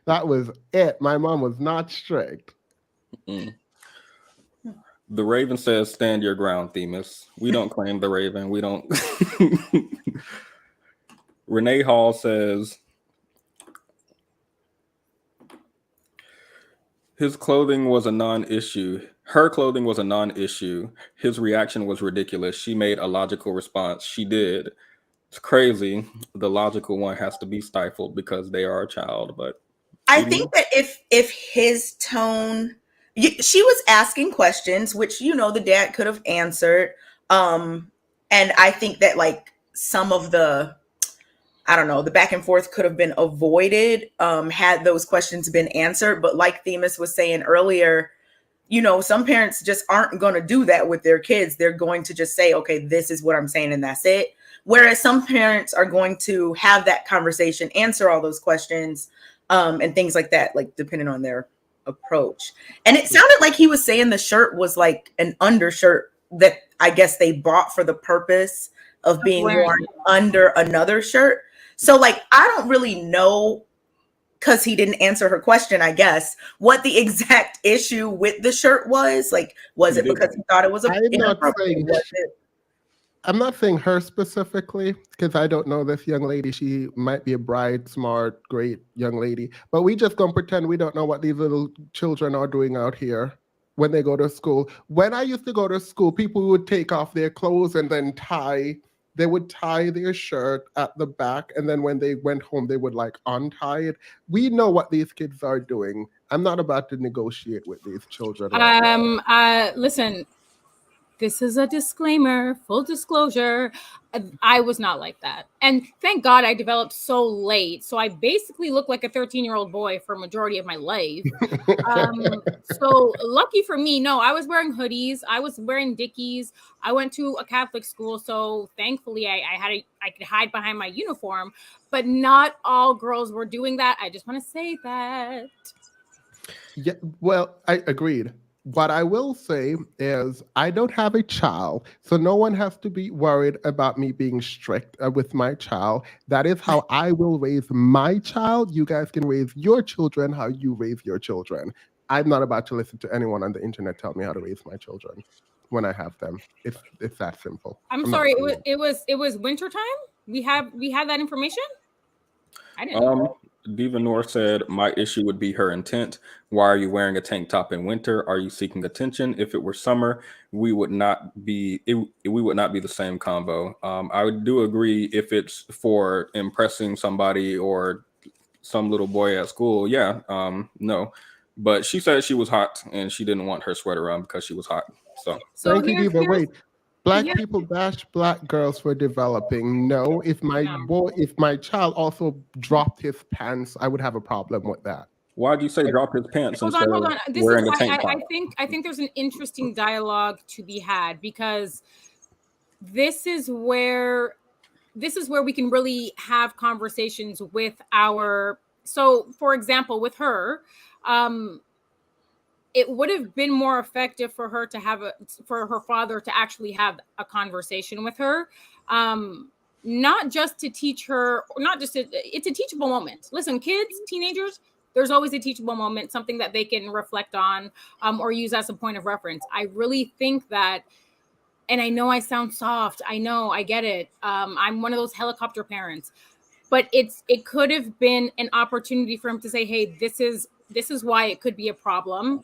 That was it. My mom was not strict. Mm-mm. The Raven says, stand your ground, Themis. We don't claim the Raven. We don't. Renee Hall says, his clothing was a non-issue. Her clothing was a non-issue. His reaction was ridiculous. She made a logical response. She did. It's crazy. The logical one has to be stifled because they are a child. But I think that if his tone, she was asking questions, which, you know, the dad could have answered. And I think that like some of the, I don't know, the back and forth could have been avoided had those questions been answered. But like Themis was saying earlier, you know, some parents just aren't going to do that with their kids. They're going to just say, okay, this is what I'm saying, and that's it. Whereas some parents are going to have that conversation, answer all those questions, and things like that, like depending on their approach. And it sounded like he was saying the shirt was like an undershirt that I guess they bought for the purpose of being worn under another shirt. So like, I don't really know, because he didn't answer her question, I guess, what the exact issue with the shirt was. Like, was it because he thought it was I'm not saying her specifically, because I don't know this young lady. She might be a bright, smart, great young lady. But we just gonna pretend we don't know what these little children are doing out here when they go to school. When I used to go to school, people would take off their clothes and then tie they would tie their shirt at the back, and then when they went home, they would like untie it. We know what these kids are doing. I'm not about to negotiate with these children right now. Listen, this is a disclaimer, full disclosure. I was not like that. And thank God I developed so late. So I basically look like a 13-year-old boy for a majority of my life. So lucky for me, no, I was wearing hoodies. I was wearing Dickies. I went to a Catholic school. So thankfully I could hide behind my uniform, but not all girls were doing that. I just want to say that. Yeah, well, I agreed. What I will say is I don't have a child, so no one has to be worried about me being strict with my child. That is how I will raise my child. You guys can raise your children how you raise your children. I'm not about to listen to anyone on the internet tell me how to raise my children when I have them. It's that simple. I'm sorry, it was wintertime? We had that information? I didn't know. Diva North said, my issue would be her intent. Why are you wearing a tank top in winter? Are you seeking attention? If it were summer, we would not be the same combo. I do agree if it's for impressing somebody or some little boy at school. Yeah, no. But she said she was hot and she didn't want her sweater on because she was hot. So thank you, Diva. Wait. Black people bash black girls for developing. No, if my child also dropped his pants, I would have a problem with that. Why'd you say drop his pants? Hold on. I think there's an interesting dialogue to be had, because this is where we can really have conversations with our. So, for example, with her, it would have been more effective for her to for her father to actually have a conversation with her, not just to teach her, it's a teachable moment. Listen, kids, teenagers, there's always a teachable moment, something that they can reflect on, or use as a point of reference. I really think that, and I know I sound soft. I know, I get it. I'm one of those helicopter parents, but it could have been an opportunity for him to say, hey, this is why it could be a problem.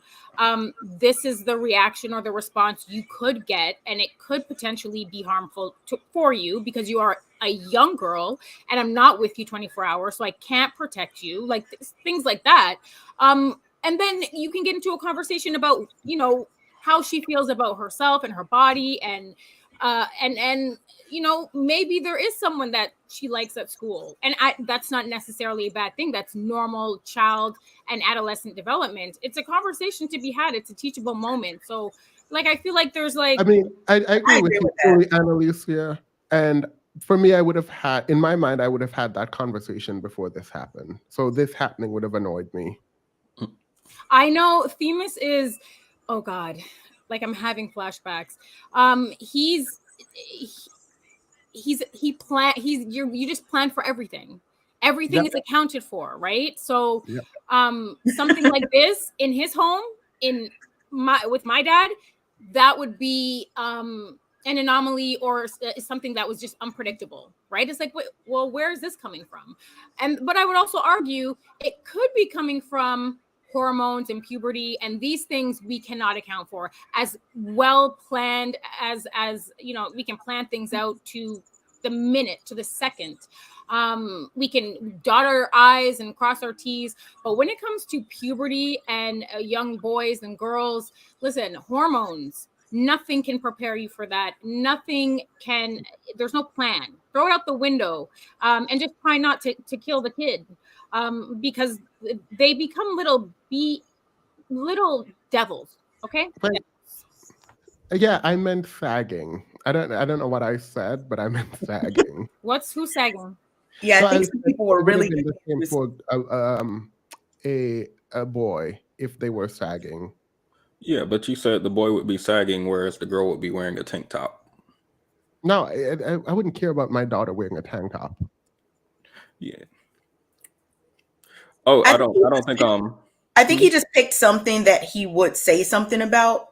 This is the reaction or the response you could get, and it could potentially be harmful for you because you are a young girl and I'm not with you 24 hours, so I can't protect you, like things like that. And then you can get into a conversation about, how she feels about herself and her body, and maybe there is someone that she likes at school, and that's not necessarily a bad thing. That's normal child and adolescent development. It's a conversation to be had. It's a teachable moment. So, I feel like there's I agree with you, fully, Annalisa. And for me, I would have had that conversation before this happened. So this happening would have annoyed me. I know Themis is, oh God, I'm having flashbacks. You just plan for everything. Everything is accounted for, right? So, something like this in his home, with my dad, that would be an anomaly or something that was just unpredictable, right? It's like, well, where is this coming from? But I would also argue it could be coming from hormones and puberty, and these things we cannot account for. As well planned as we can plan things out to the minute, to the second. We can dot our I's and cross our T's, but when it comes to puberty and young boys and girls, listen, hormones, nothing can prepare you for that. There's no plan. Throw it out the window, and just try not to kill the kid, because they become little devils. Okay. But, yeah, I meant sagging. I don't know what I said, but I meant sagging. Who's sagging? Yeah, I think some people were really the same for a boy if they were sagging. Yeah, but you said the boy would be sagging, whereas the girl would be wearing a tank top. No, I wouldn't care about my daughter wearing a tank top. Yeah. Oh, I don't think I think he just picked something that he would say something about.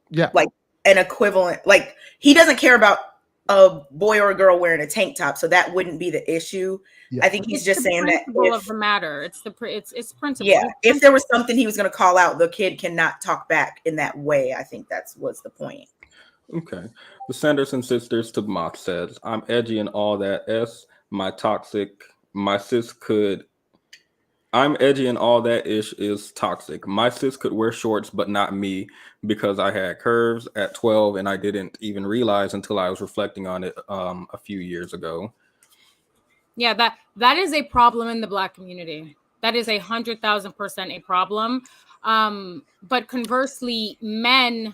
Yeah. Like an equivalent. Like, he doesn't care about a boy or a girl wearing a tank top, so that wouldn't be the issue. Yeah. I think he's just saying that of the matter. It's principle. Yeah, if there was something he was going to call out, the kid cannot talk back in that way. I think that was the point. Okay. The Sanderson sisters to Moth says, I'm edgy and all that. My sis could, I'm edgy and all that ish is toxic. My sis could wear shorts, but not me because I had curves at 12 and I didn't even realize until I was reflecting on it a few years ago. Yeah, that is a problem in the Black community. That is 100,000% a problem. But conversely, men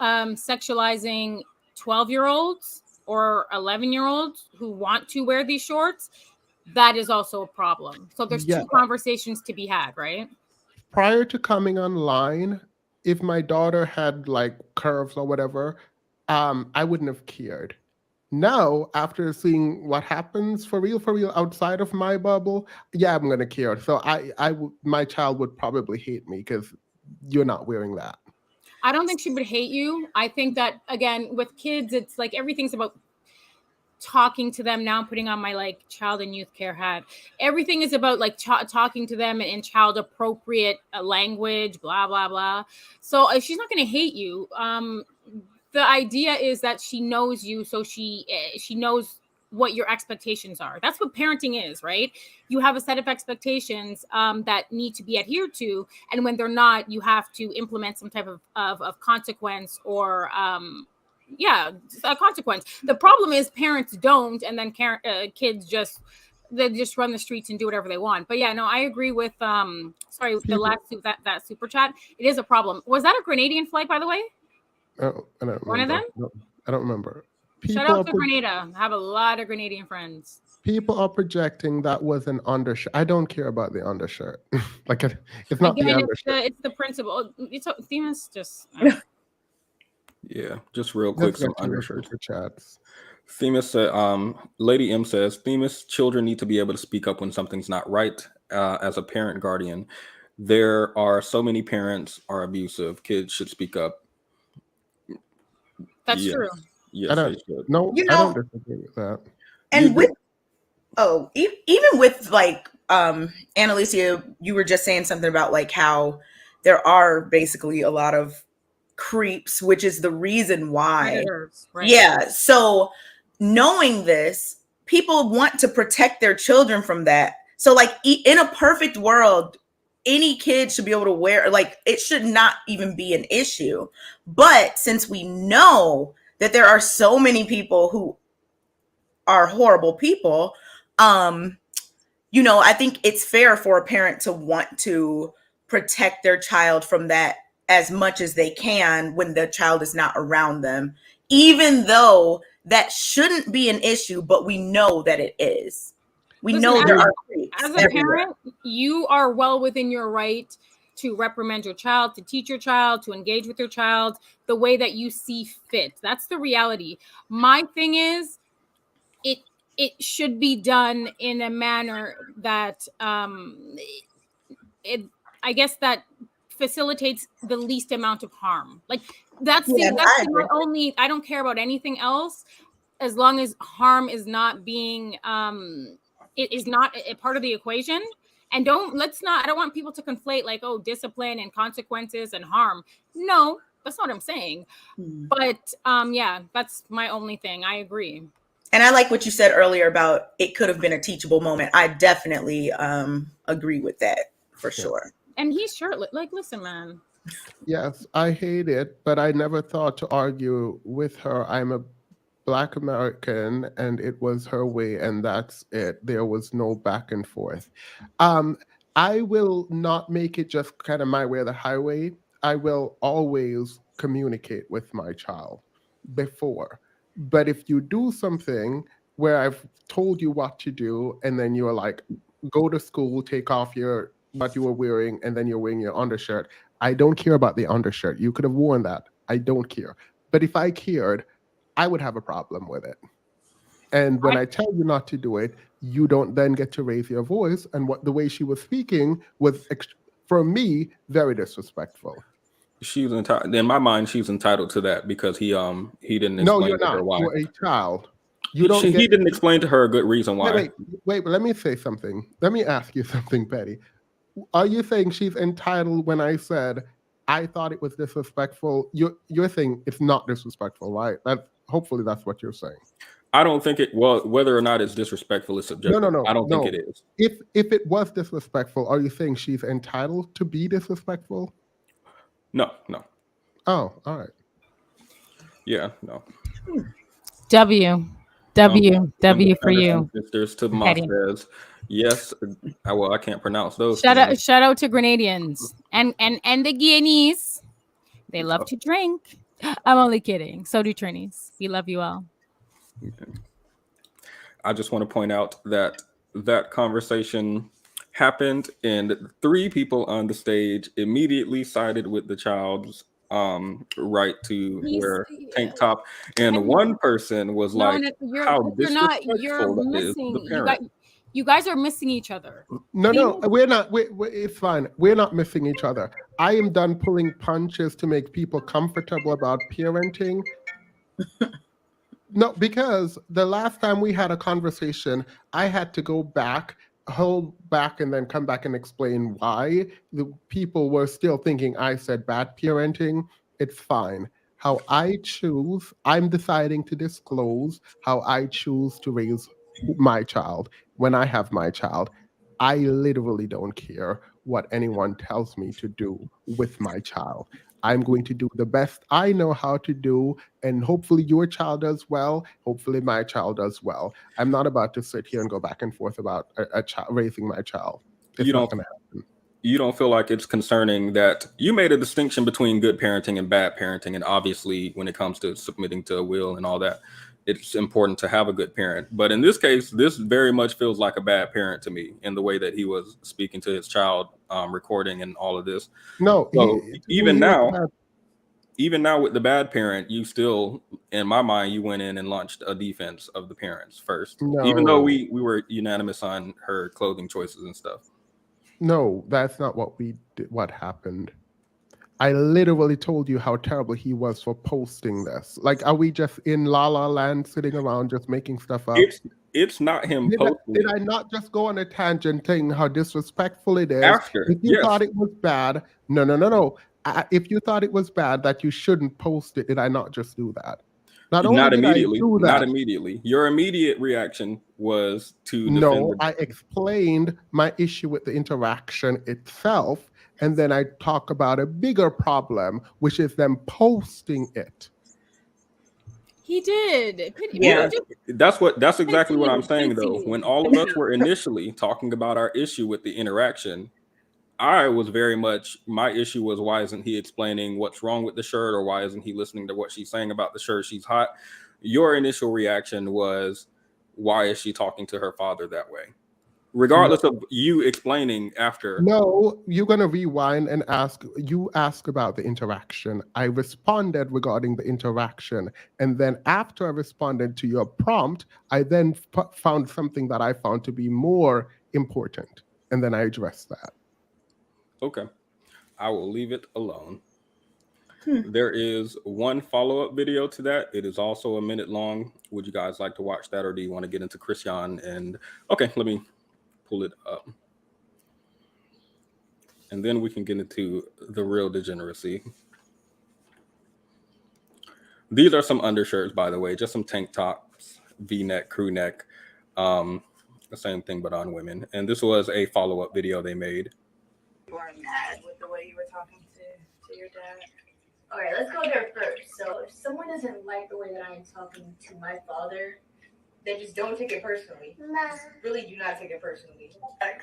sexualizing 12-year-olds or 11-year-olds who want to wear these shorts, that is also a problem. So there's Yeah. two conversations to be had, right? Prior to coming online, if my daughter had like curves or whatever, I wouldn't have cared. Now, after seeing what happens for real outside of my bubble, yeah, I'm gonna care. So my child would probably hate me because you're not wearing that. I don't think she would hate you. I think that, again, with kids, it's like everything's about talking to them. Now I'm putting on my like child and youth care hat. Everything is about like talking to them in child appropriate language, blah blah blah. So she's not going to hate you. The idea is that she knows you, so she knows what your expectations are. That's what parenting is, right? You have a set of expectations that need to be adhered to, and when they're not, you have to implement some type of consequence or a consequence. The problem is parents don't, and then kids just run the streets and do whatever they want. But yeah, no, I agree with the last that super chat. It is a problem. Was that a Grenadian flight, by the way? Oh, I don't remember. One of them? No, I don't remember. Shout out to Grenada. I have a lot of Grenadian friends. People are projecting that was an undershirt. I don't care about the undershirt. It's not the undershirt. It's the principle. Themis just. Yeah, just real quick, some undershirts. Chats. Themis said, Lady M says, Themis, children need to be able to speak up when something's not right. As a parent guardian, there are so many parents are abusive. Kids should speak up. That's true. Yes, I don't disagree with that. And even with like Annalicia, you were just saying something about like how there are basically a lot of creeps, which is the reason why. Predators, right. Yeah. So knowing this, people want to protect their children from that. So like in a perfect world, any kid should be able to wear, like, it should not even be an issue. But since we know that there are so many people who are horrible people, I think it's fair for a parent to want to protect their child from that as much as they can when the child is not around them, even though that shouldn't be an issue, but we know that it is. Listen, know there are creeps. As a parent, you are well within your right to reprimand your child, to teach your child, to engage with your child the way that you see fit. That's the reality. My thing is, it should be done in a manner that I guess that facilitates the least amount of harm. Like that's the only. I don't care about anything else as long as harm is not being it is not a part of the equation. And I don't want people to conflate like, oh, discipline and consequences and harm. No, that's not what I'm saying. But that's my only thing. I agree. And I like what you said earlier about it could have been a teachable moment. I definitely agree with that for sure. And he's shirtless. Like, listen, man. Yes, I hate it, but I never thought to argue with her. I'm a Black American, and it was her way, and that's it. There was no back and forth. I will not make it just kind of my way or the highway. I will always communicate with my child before. But if you do something where I've told you what to do, and then you're like, go to school, take off what you were wearing, and then you're wearing your undershirt, I don't care about the undershirt. You could have worn that. I don't care. But if I cared, I would have a problem with it. And when I tell you not to do it, you don't then get to raise your voice. And the way she was speaking was, for me, very disrespectful. She's entitled. In my mind, she's entitled to that because he didn't explain to her why. You're a child. He didn't explain to her a good reason why. Wait, let me say something. Let me ask you something, Betty. Are you saying she's entitled when I said I thought it was disrespectful. You're saying it's not disrespectful, right? Hopefully that's what you're saying. I don't think it. Well, whether or not it's disrespectful is subjective. No, I don't think no. it is. If it was disrespectful, are you saying she's entitled to be disrespectful? No. Oh, all right. Yeah, no. W for you. Sisters to Heidi. says yes. Well, I can't pronounce those. Shout names. out to Grenadians and the Guineas. They love to drink. I'm only kidding. So do Trinis. We love you all. Okay. I just want to point out that conversation happened, and 3 people on the stage immediately sided with the child's right to wear tank top, and one person was like, "How disrespectful that is to the parent." You guys are missing each other. No, we're not. It's fine. We're not missing each other. I am done pulling punches to make people comfortable about parenting. No, because the last time we had a conversation, I had to go back, hold back, and then come back and explain why the people were still thinking I said bad parenting. It's fine. How I choose, I'm deciding to disclose how I choose to raise my child when I have my child. I literally don't care what anyone tells me to do with my child. I'm going to do the best I know how to do, and hopefully your child does well. Hopefully my child does well. I'm not about to sit here and go back and forth about raising my child. It's not going to happen. You don't feel like it's concerning that you made a distinction between good parenting and bad parenting, and obviously when it comes to submitting to a will and all that, it's important to have a good parent. But in this case, this very much feels like a bad parent to me in the way that he was speaking to his child, recording and all of this. No, so even now with the bad parent, you still, in my mind, you went in and launched a defense of the parents first, even though we were unanimous on her clothing choices and stuff. No, that's not what we did. What happened? I literally told you how terrible he was for posting this. Like, are we just in La La Land sitting around just making stuff up? It's not him posting. Did I not just go on a tangent saying how disrespectful it is? After, if you thought it was bad, no. If you thought it was bad that you shouldn't post it, did I not just do that? Not immediately. Your immediate reaction was to defend. No, I explained my issue with the interaction itself. And then I talk about a bigger problem, which is them posting it. He did. Yeah, that's exactly what I'm saying, though. When all of us were initially talking about our issue with the interaction, I was very much, my issue was, why isn't he explaining what's wrong with the shirt, or why isn't he listening to what she's saying about the shirt? She's hot. Your initial reaction was, why is she talking to her father that way? Regardless of you explaining after. No, you're going to rewind and ask about the interaction. I responded regarding the interaction. And then after I responded to your prompt, I then found something that I found to be more important. And then I addressed that. Okay. I will leave it alone. There is one follow-up video to that. It is also a minute long. Would you guys like to watch that, or do you want to get into Chrisean? And okay, let me pull it up, and then we can get into the real degeneracy. These are some undershirts, by the way, just some tank tops, V-neck, crew neck, the same thing but on women. And this was a follow-up video they made. You weren't mad with the way you were talking to your dad? All right, let's go there first. So if someone doesn't like the way that I am talking to my father, then just don't take it personally. Really do not take it personally.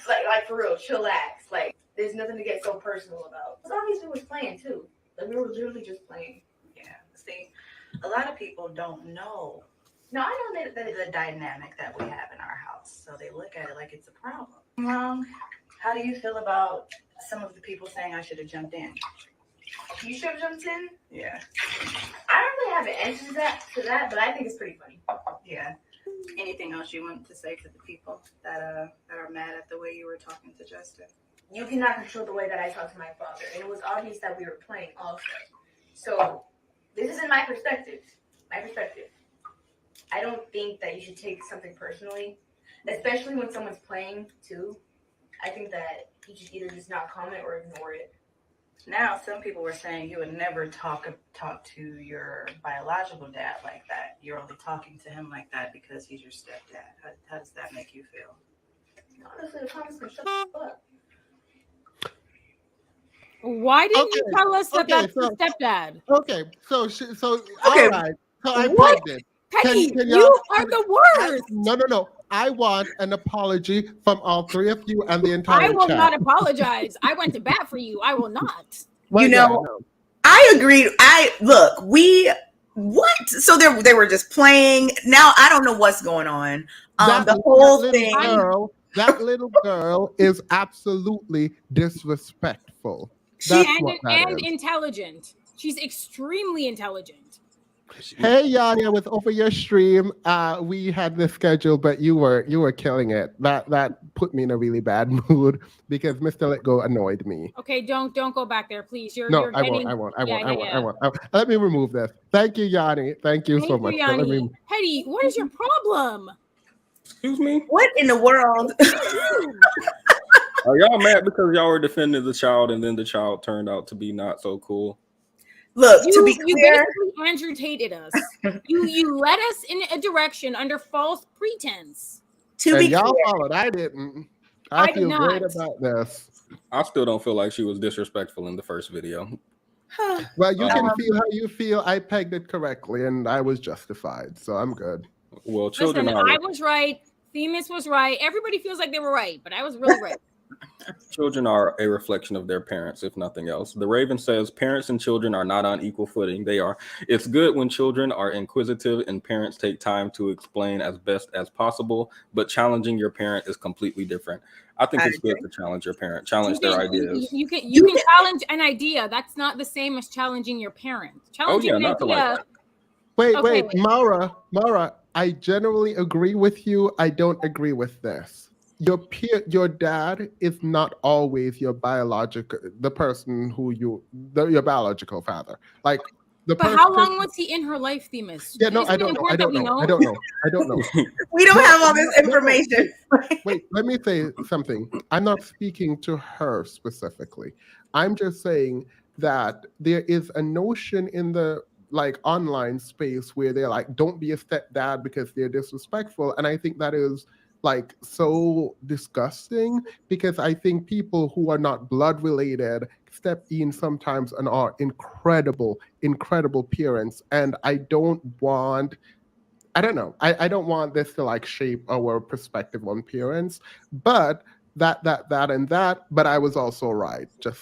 Like for real, chillax. Like, there's nothing to get so personal about. Because obviously we was playing too. Like, we were literally just playing. Yeah. See, a lot of people don't know. No, I know that the dynamic that we have in our house. So they look at it like it's a problem. How do you feel about some of the people saying I should have jumped in? You should have jumped in? Yeah. I don't really have an answer to that, but I think it's pretty funny. Yeah. Anything else you want to say to the people that are mad at the way you were talking to Justin? You cannot control the way that I talk to my father, and it was obvious that we were playing also. So this isn't my perspective. I don't think that you should take something personally, especially when someone's playing too. I think that you should either just not comment or ignore it. Now, some people were saying you would never talk to your biological dad like that. You're only talking to him like that because he's your stepdad. How does that make you feel? Honestly, the comments can shut the fuck up. Why didn't you Okay, tell us that okay, that's so- the stepdad? Okay, so Okay, all right. So I what? pegged it. Petty, can you y'all- are the worst. No. I want an apology from all three of you and the I entire will chat. not apologize. I went to bat for you. I will not. Well, You yeah, know, I know. I agreed. What? So they were just playing. Now I don't know what's going on. The whole thing. That little girl is absolutely disrespectful. She That's what that and is. intelligent. She's extremely intelligent. Hey Yaya, with over your stream, we had this schedule, but you were killing it. That put me in a really bad mood because Mr. Let Go annoyed me. Okay, don't go back there, please. You're I getting... won't. Let me remove this. Thank you, Yanni. Thank you so much. Thank you, Yanni. Hetty, what is your problem? Excuse me? What in the world? Are y'all mad because y'all were defending the child and then the child turned out to be not so cool? Look, to be you clear, basically Andrew Tated us. you led us in a direction under false pretense. to be y'all clear, followed. I didn't. I I feel did great not. about this. I still don't feel like she was disrespectful in the first video. Well, you can feel how you feel. I pegged it correctly, and I was justified, so I'm good. Well, children Listen, are I was right. Themis was right. Everybody feels like they were right, but I was really right. children are a reflection of their parents, if nothing else. The Raven says parents and children are not on equal footing. They are. It's good when children are inquisitive and parents take time to explain as best as possible, but challenging your parent is completely different. I think it's good to challenge your parent, challenge their ideas. You can challenge an idea. That's not the same as challenging your parent. Challenging an idea. Wait, Mara, I generally agree with you. I don't agree with this. Your dad is not always your person who your biological father. Like But how long was he in her life, Themis? Yeah, no, I don't know. I don't know. We don't have all this information. Wait, let me say something. I'm not speaking to her specifically. I'm just saying that there is a notion in the online space where they're like, don't be a stepdad because they're disrespectful. And I think that is so disgusting because I think people who are not blood related step in sometimes and are incredible parents. And I don't want this to shape our perspective on parents, but that, but I was also right. Just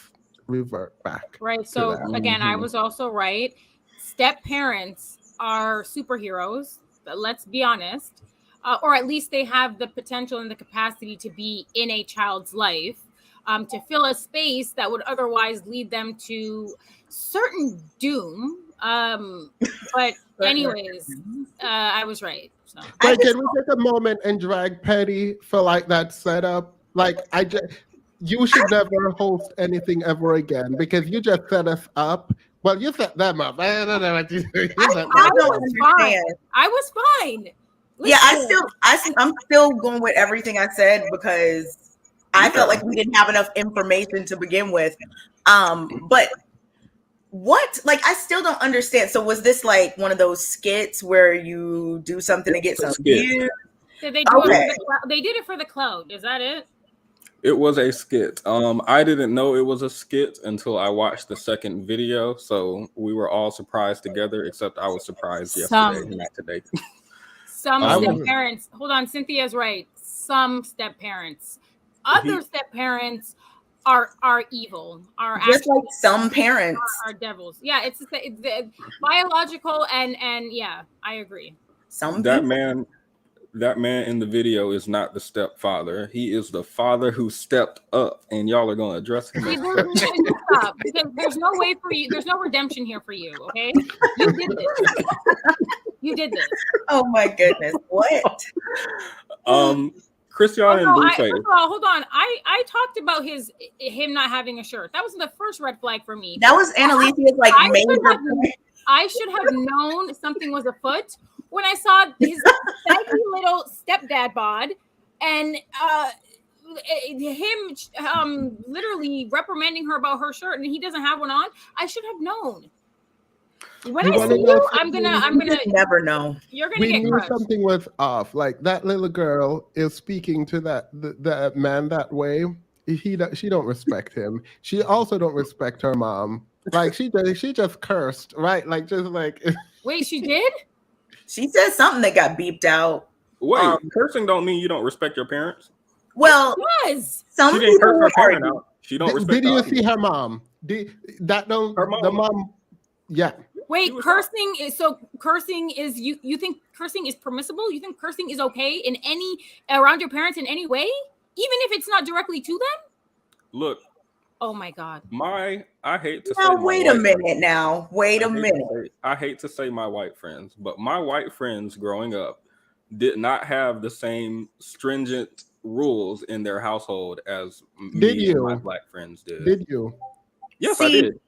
revert back. Right. So again, I was also right. Step parents are superheroes. Let's be honest. Or at least they have the potential and the capacity to be in a child's life, to fill a space that would otherwise lead them to certain doom. But anyways, I was right. So. Wait, can we take a moment and drag Petty for that setup? You should never host anything ever again because you just set us up. Well, you set them up. I don't know what you do. I don't understand. I was fine. Listen. Yeah, I'm still going with everything I said because I felt like we didn't have enough information to begin with. But what? I still don't understand. So was this one of those skits where you do something to get some views? Did they do it? They did it for the clout. Is that it? It was a skit. I didn't know it was a skit until I watched the second video. So we were all surprised together, except I was surprised yesterday, not today. Some step parents. Hold on, Cynthia's right. Some step parents. Other step parents are evil. Are just like some parents are devils. Yeah, it's biological and yeah, I agree. That man in the video is not the stepfather. He is the father who stepped up, and y'all are going to address him. Stop, because there's no way for you. There's no redemption here for you. Okay, you did this. You did this. Oh my goodness! What? Chrisean and Blueface. First of all, hold on. I talked about him not having a shirt. That was the first red flag for me. That was Annalise's I should have known something was afoot when I saw his saggy little stepdad bod and him literally reprimanding her about her shirt and he doesn't have one on. I should have known. When You I wanna see know you, I'm gonna You never know. you're gonna We get knew crushed. something was off. Like that little girl is speaking to that man that way. She don't respect him. She also don't respect her mom. Like she just cursed, right? Like just like Wait, she did? She said something that got beeped out. Wait, cursing don't mean you don't respect your parents. Well, Yes. some She didn't curse people her parent argue. out. She don't respect did you the see audience. her mom? The Her mom? Yeah. Wait, was cursing is cursing is you think cursing is permissible? You think cursing is okay in any around your parents in any way? Even if it's not directly to them? Look, Oh my god. I hate to say Now, my wait a white minute friends. now. Wait a minute. I hate to say my white friends, but my white friends growing up did not have the same stringent rules in their household as Did me and my you? black friends did. Did you? Yes, I See, did.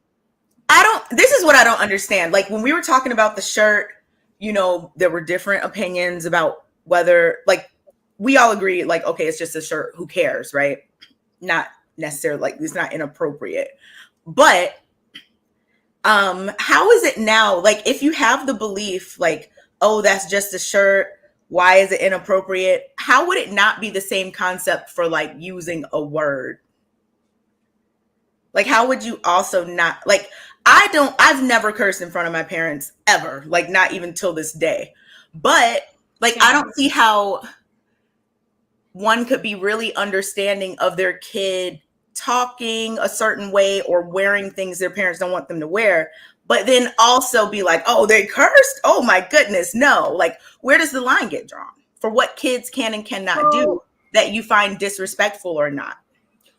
this is what I don't understand. Like when we were talking about the shirt, you know, there were different opinions about whether, like, we all agreed, like, okay, it's just a shirt. Who cares, right? Not necessarily, like, it's not inappropriate. But how is it now? Like, if you have the belief, like, oh, that's just a shirt, why is it inappropriate? How would it not be the same concept for like using a word? Like, how would you also not, like, I've never cursed in front of my parents ever, like, not even till this day. But, like, I don't see how one could be really understanding of their kid talking a certain way or wearing things their parents don't want them to wear, but then also be like, oh, they cursed? Oh my goodness, no. Like, where does the line get drawn for what kids can and cannot do that you find disrespectful or not?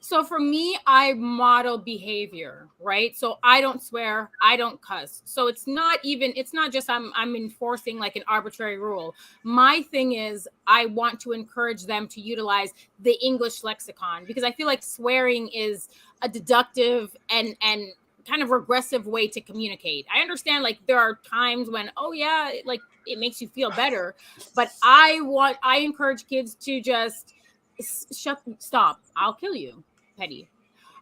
So for me, I model behavior, right? So I don't swear, I don't cuss. So it's not just I'm enforcing like an arbitrary rule. My thing is I want to encourage them to utilize the English lexicon because I feel like swearing is a deductive and kind of regressive way to communicate. I understand like there are times when, oh yeah, like it makes you feel better, but I encourage kids to just stop. I'll kill you. Petty.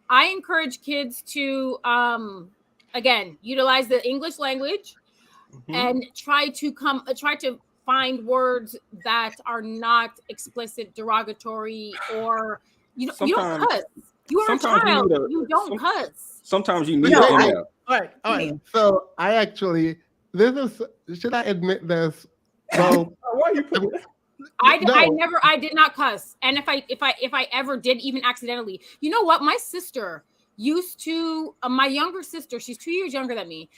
I encourage kids to again utilize the English language and try to find words that are not explicit, derogatory, or you don't cuss. You are a child. You don't cuss. Sometimes you need No, an MF. All right. So I actually, should I admit this? Well, Why you put that? I did not cuss. And if I ever did, even accidentally, you know what? My sister used to, my younger sister, she's 2 years younger than me.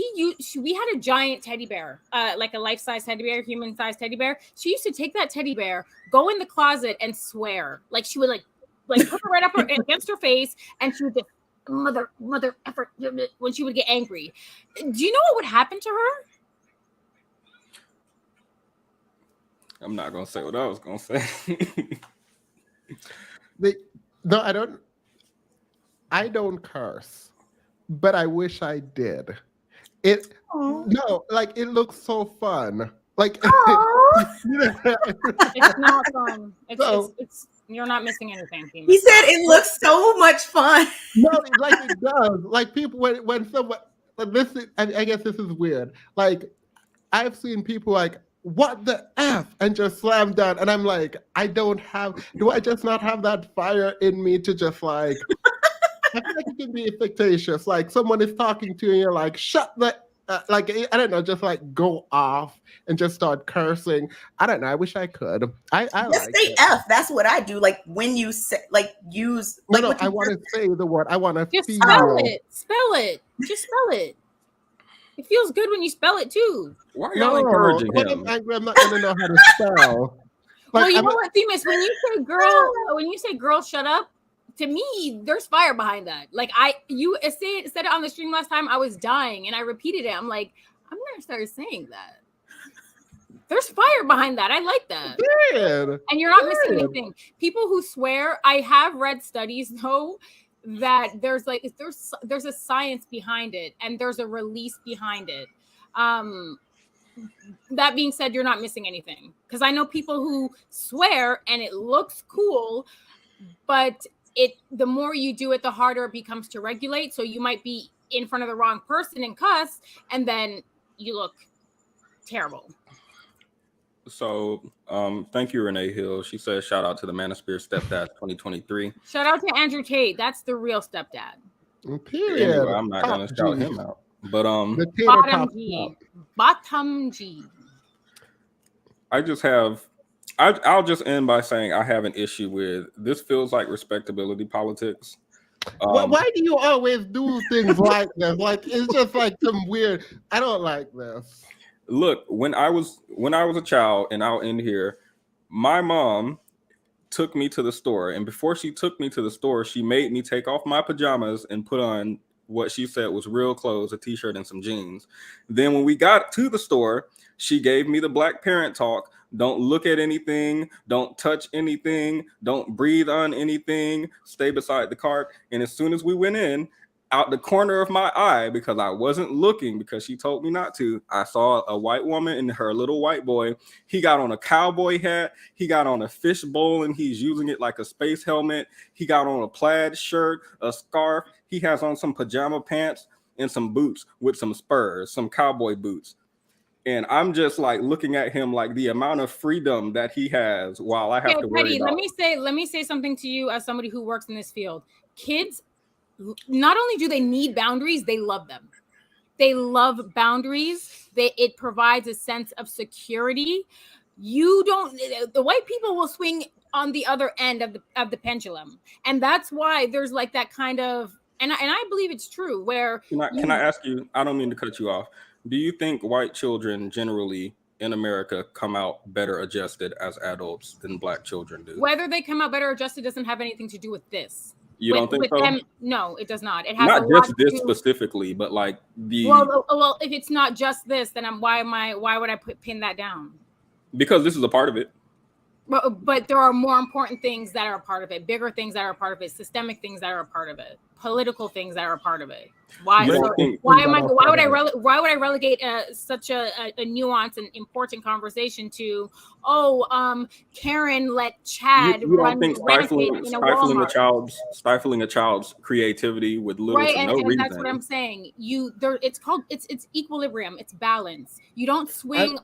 We had a giant teddy bear, like a life-size teddy bear, human-sized teddy bear. She used to take that teddy bear, go in the closet and swear. Like she would like put it right up against her face and she would just, mother effort, when she would get angry. Do you know what would happen to her? I'm not gonna say what I was gonna say. No, I don't curse, but I wish I did. It looks so fun. Like It's not fun. It's you're not missing anything. Female. He said it looks so much fun. No, like it does. Like people when someone I guess this is weird. Like I've seen people like, what the F? And just slam down. And I'm like, do I just not have that fire in me to just like, I feel like it can be fictitious. Like someone is talking to you and you're like, shut the, like, I don't know, just like go off and just start cursing. I don't know. I wish I could. I Just like say it. F. That's what I do. Like when you say, like use, like No, what you I want to say the word. I want to Just feel. spell it. Spell it. Just spell it. It feels good when you spell it too. Why are y'all encouraging when him? I'm angry, I'm not going to know how to spell. Well, you know what, Themis, when you say girl, shut up, to me, there's fire behind that. Like you said it on the stream last time, I was dying and I repeated it. I'm like, I'm going to start saying that. There's fire behind that. I like that. Good. And you're not missing anything. People who swear, I have read studies though, that there's a science behind it and there's a release behind it. that being said, you're not missing anything, because I know people who swear and it looks cool, but the more you do it, the harder it becomes to regulate. So you might be in front of the wrong person and cuss, and then you look terrible. So thank you, Renee Hill. She says shout out to the Manosphere Stepdad 2023. Shout out to Andrew Tate. That's the real stepdad. Period. Anyway, I'm not gonna shout him out. But The tater Bottom top G. top. Bottom G. I'll just end by saying I have an issue with this. Feels like respectability politics. Why do you always do things like this? Like, it's just like some weird. I don't like this. Look, when I was a child, and I'll end here, my mom took me to the store, and before she took me to the store, she made me take off my pajamas and put on what she said was real clothes, a t-shirt and some jeans. Then when we got to the store, she gave me the black parent talk. Don't look at anything, don't touch anything, don't breathe on anything, stay beside the cart. And as soon as we went in, out the corner of my eye, because I wasn't looking, because she told me not to, I saw a white woman and her little white boy. He got on a cowboy hat, he got on a fish bowl, and he's using it like a space helmet. He got on a plaid shirt, a scarf. He has on some pajama pants and some boots with some spurs, some cowboy boots. And I'm just like looking at him, like the amount of freedom that he has, while I have to worry Petty, about. let me say something to you as somebody who works in this field. Kids, not only do they need boundaries, they love them. They love boundaries. It provides a sense of security. The white people will swing on the other end of the pendulum, and that's why there's like that kind of, and I believe it's true. Where can I ask you? I don't mean to cut you off. Do you think white children generally in America come out better adjusted as adults than black children do? Whether they come out better adjusted doesn't have anything to do with this. You don't think so? Them, no, it does not. It has not a lot just this to do, specifically, but like the. Well, if it's not just this, then why would I pin that down? Because this is a part of it. But there are more important things that are a part of it, bigger things that are a part of it, systemic things that are a part of it, political things that are a part of it. Why would I relegate such a nuanced and important conversation to Karen let Chad you run don't think stifling a child's creativity with little to no reason. That's what I'm saying. It's equilibrium, it's balance. You don't swing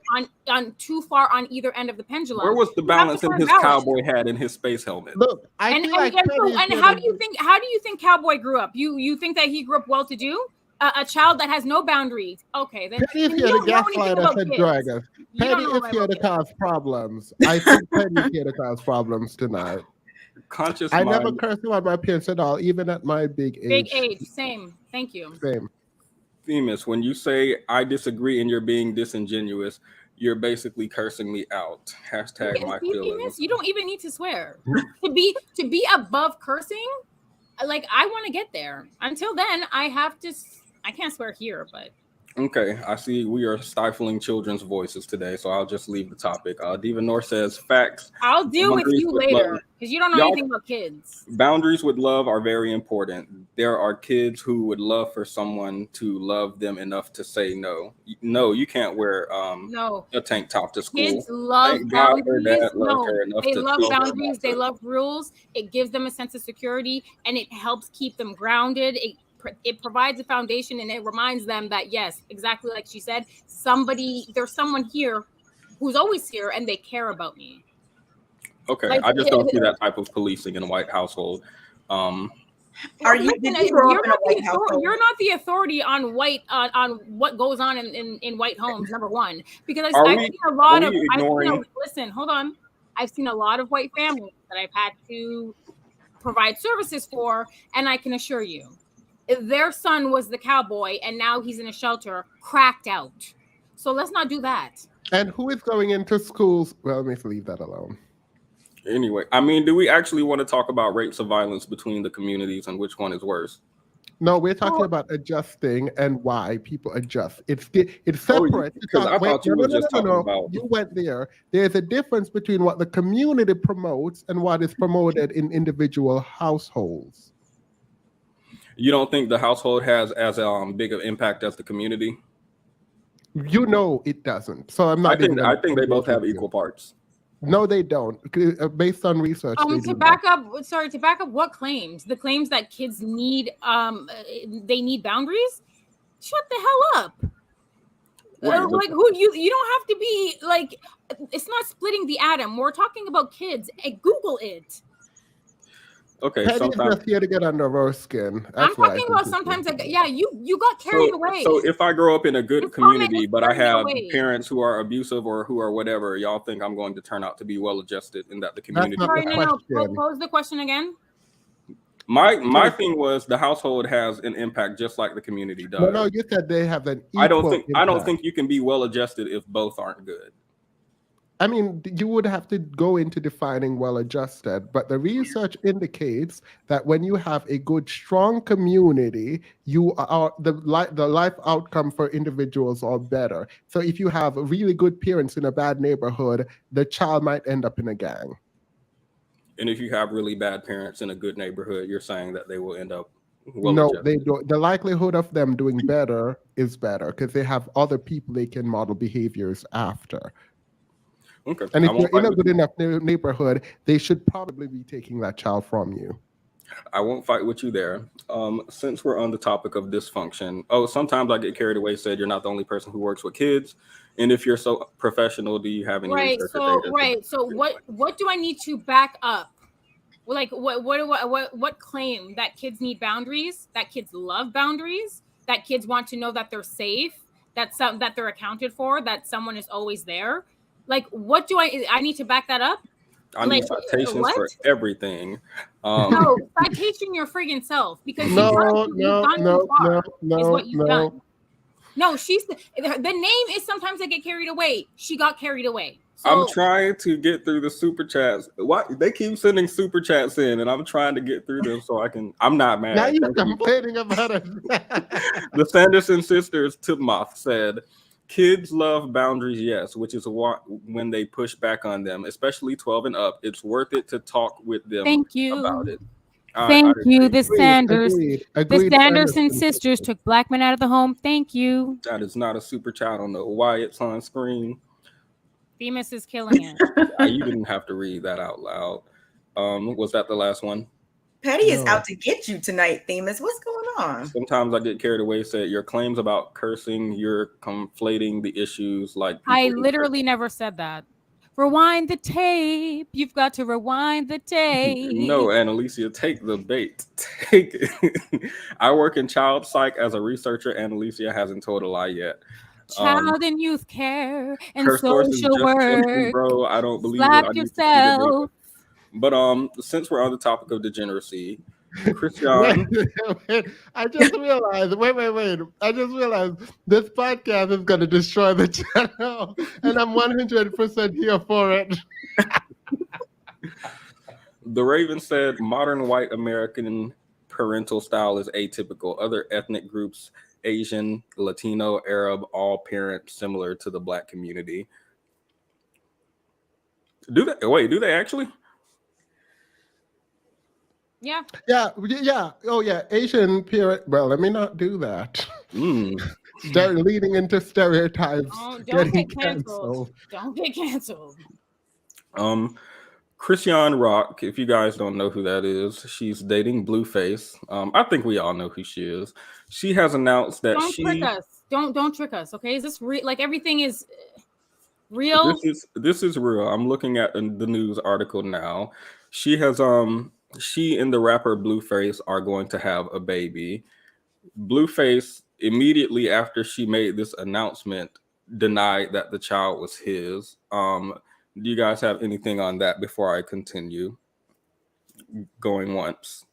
on too far on either end of the pendulum. Where was the balance in his cowboy hat and his space helmet? Look, how do you think Cowboy grew up? You think that he grew up well to do? A child that has no boundaries. Okay, then Petty is here to gaslight us and drag us. Petty is here to cause problems. I think Petty is here to cause problems tonight. I never cursed about my parents at all, even at my big age. Big age, same. Thank you. Same. Themis, when you say I disagree and you're being disingenuous, you're basically cursing me out. Hashtag my feelings. You don't even need to swear. to be above cursing, like I want to get there. Until then, I can't swear here, but okay. I see we are stifling children's voices today, so I'll just leave the topic. Diva North says facts. I'll deal with you later because you don't know anything about kids. Boundaries with love are very important. There are kids who would love for someone to love them enough to say no. No, you can't wear a tank top to school. Kids love boundaries. They love boundaries. They love rules. It gives them a sense of security and it helps keep them grounded. It provides a foundation and it reminds them that, yes, exactly like she said, there's someone here who's always here and they care about me. Okay, like, I just don't see that type of policing in a white household. You're not the authority on what goes on in white homes, number one, because I've seen a lot of white families that I've had to provide services for, and I can assure you, their son was the cowboy and now he's in a shelter cracked out. So let's not do that. And who is going into schools? Well, let's leave that alone. Anyway, I mean, do we actually want to talk about rates of violence between the communities and which one is worse? No, we're talking about adjusting and why people adjust. It's separate. Because I thought you were just talking about. You went there. There's a difference between what the community promotes and what is promoted in individual households. You don't think the household has as big of impact as the community? You know it doesn't. So I'm I not even think going I think they both have equal parts. No, they don't. Based on research, they To do back not. up, sorry, to back up what claims? The claims that kids need, they need boundaries? Shut the hell up. Like who you don't have to be like, it's not splitting the atom. We're talking about kids. Google it. Okay, Petty is sometimes. just here to get under our skin. I'm That's what I talking think about it sometimes is. like, yeah, you got carried away. So if I grow up in a good This comment community, is but I carrying have away. parents who are abusive or who are whatever, y'all think I'm going to turn out to be well adjusted and that the community. not Sorry, the no. question. Pose the question again. My thing was the household has an impact just like the community does. No, you said they have an I equal don't think you can be well adjusted if both aren't good. I mean, you would have to go into defining well-adjusted, but the research indicates that when you have a good, strong community, you are the life outcome for individuals are better. So if you have really good parents in a bad neighborhood, the child might end up in a gang. And if you have really bad parents in a good neighborhood, you're saying that they will end up No, well-adjusted. they don't. The likelihood of them doing better is better because they have other people they can model behaviors after. Okay. And if you're in a good enough neighborhood, they should probably be taking that child from you. I won't fight with you there. Since we're on the topic of dysfunction, sometimes I get carried away. Said you're not the only person who works with kids, and if you're so professional, do you have any research or data? So what do I need to back up? Like what claim that kids need boundaries, that kids love boundaries, that kids want to know that they're safe, that they're accounted for, that someone is always there? Like what do I need to back that up? I need citations for everything. No, citation your friggin' self because no. No, the name is sometimes I get carried away. She got carried away. So, I'm trying to get through the super chats. Why they keep sending super chats in, and I'm trying to get through them so I can. I'm not mad. Now you're complaining about it. The Sanderson sisters Timoth said, "Kids love boundaries, yes, which is why when they push back on them, especially 12 and up, it's worth it to talk with them about it." Thank you. The Sanderson Agreed. sisters took black men out of the home. Thank you. That is not a super chat. I don't know why it's on screen. Themis is killing it. You didn't have to read that out loud. Was that the last one? Petty is out to get you tonight, Themis. What's going on? Sometimes I get carried away. Said your claims about cursing, you're conflating the issues. Like I literally never said that. Rewind the tape. You've got to rewind the tape. No, Annalicia, take the bait. Take it. I work in child psych as a researcher. Annalicia hasn't told a lie yet. Child and youth care and her social work. Bro, I don't believe Slap it. yourself. But since we're on the topic of degeneracy, Chrisean, I just realized. Wait! I just realized this podcast is going to destroy the channel, and I'm 100% here for it. The Raven said, "Modern white American parental style is atypical. Other ethnic groups, Asian, Latino, Arab, all parent similar to the Black community." Do they actually? Yeah. Oh yeah, Asian parent. Well, let me not do that. Start leading into stereotypes. Don't get canceled. Don't get canceled. Chrisean Rock, if you guys don't know who that is, she's dating Blueface. I think we all know who she is. She has announced that trick us. Don't trick us. Okay, is this real? Like everything is real? This is real. I'm looking at the news article now. She has she and the rapper Blueface are going to have a baby. Blueface immediately after she made this announcement denied that the child was his. Do you guys have anything on that before I continue? Going once,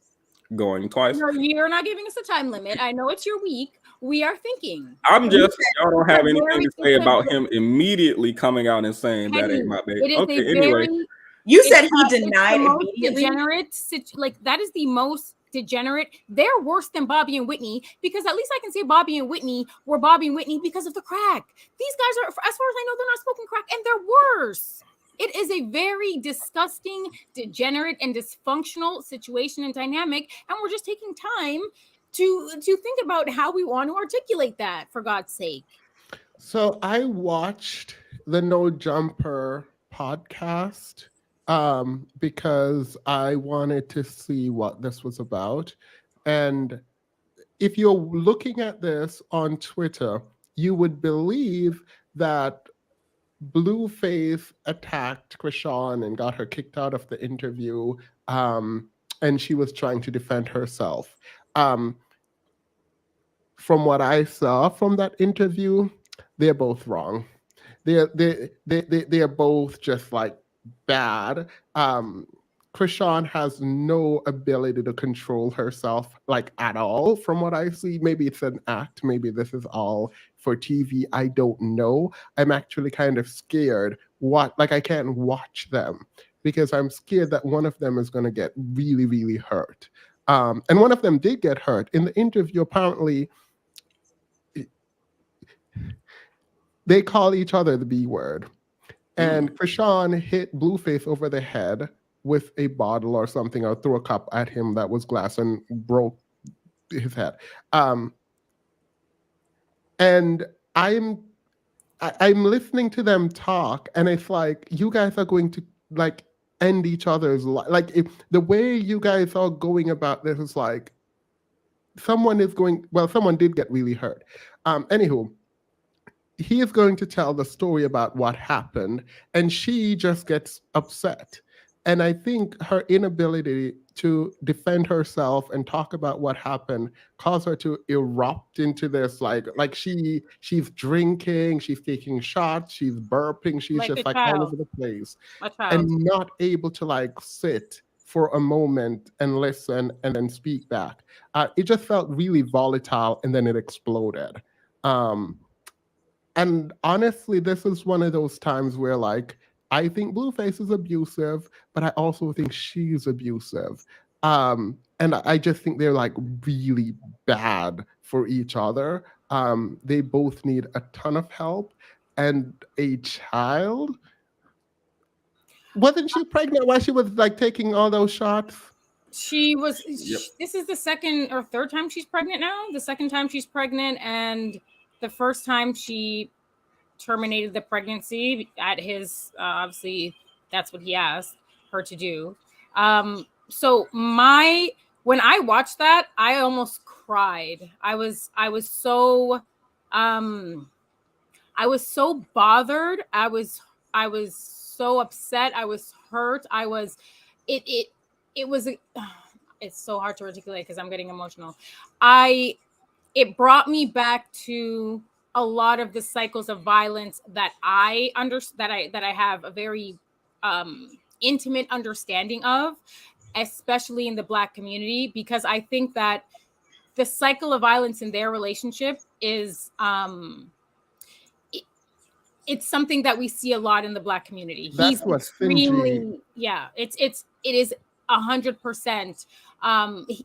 going twice. No, you're not giving us a time limit. I know it's your week. We are thinking. Y'all don't have anything to say about him immediately coming out and saying that ain't my baby. Okay, anyway. You said he denied immediately. That is the most degenerate. They're worse than Bobby and Whitney because at least I can say Bobby and Whitney were Bobby and Whitney because of the crack. These guys are, as far as I know, they're not smoking crack and they're worse. It is a very disgusting, degenerate, and dysfunctional situation and dynamic, and we're just taking time to think about how we want to articulate that, for God's sake. So I watched the No Jumper podcast because I wanted to see what this was about. And if you're looking at this on Twitter, you would believe that Blueface attacked Chrisean and got her kicked out of the interview, and she was trying to defend herself. Um, from what I saw from that interview, they're both wrong. They're both just like bad. Krishan has no ability to control herself like at all. From what I see, maybe it's an act. Maybe this is all for TV. I don't know. I'm actually kind of scared. What like I can't watch them because I'm scared that one of them is going to get really really hurt. And one of them did get hurt in the interview. Apparently, they call each other the B word. And Krishan hit Blueface over the head with a bottle or something, or threw a cup at him that was glass and broke his head. And I'm listening to them talk, and it's like you guys are going to like end each other's life. Like if the way you guys are going about this is like someone is going. Well, someone did get really hurt. Anywho, he is going to tell the story about what happened, and she just gets upset. And I think her inability to defend herself and talk about what happened caused her to erupt into this like she's drinking, she's taking shots, she's burping, she's Like just a like all child. over the place A child. and not able to like sit for a moment and listen and then speak back. It just felt really volatile, and then it exploded. And honestly, this is one of those times where like I think Blueface is abusive, but I also think she's abusive. And I just think they're like really bad for each other. They both need a ton of help. And a child, wasn't she pregnant while she was like taking all those shots? She was. Yep. This is the second or third time she's pregnant now. The second time she's pregnant, and the first time she terminated the pregnancy at his. Obviously, that's what he asked her to do. So when I watched that, I almost cried. I was so bothered. I was so upset. I was hurt. It was it's so hard to articulate because I'm getting emotional. It brought me back to a lot of the cycles of violence that I have a very intimate understanding of, especially in the Black community, because I think that the cycle of violence in their relationship is it's something that we see a lot in the Black community. That's what extremely, it is 100%.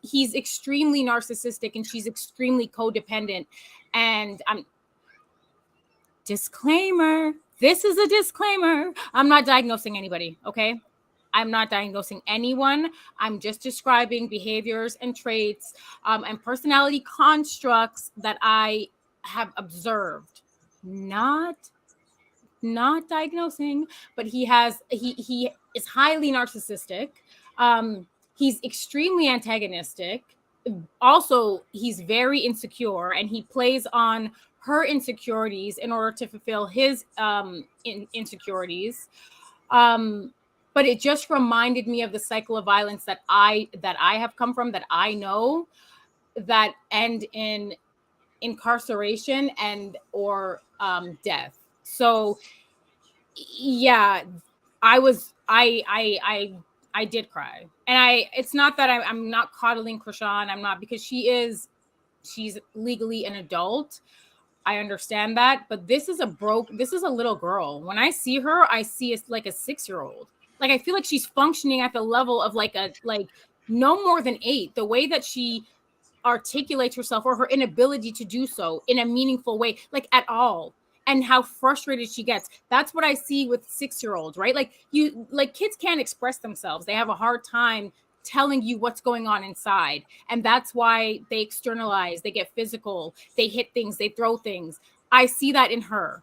He's extremely narcissistic and she's extremely codependent. And disclaimer, this is a disclaimer. I'm not diagnosing anybody, okay? I'm not diagnosing anyone. I'm just describing behaviors and traits and personality constructs that I have observed. Not diagnosing, but he is highly narcissistic. He's extremely antagonistic. Also, he's very insecure, and he plays on her insecurities in order to fulfill his insecurities. But it just reminded me of the cycle of violence that I have come from, that I know, that end in incarceration and or death. So yeah, I did cry. And it's not that I'm not coddling Chrisean. I'm not, because she's legally an adult. I understand that, but this is a little girl. When I see her, I see like a 6-year-old. Like, I feel like she's functioning at the level of like no more than 8. The way that she articulates herself, or her inability to do so in a meaningful way, like at all, and how frustrated she gets. That's what I see with 6-year-olds, right? Like kids can't express themselves. They have a hard time telling you what's going on inside. And that's why they externalize, they get physical, they hit things, they throw things. I see that in her.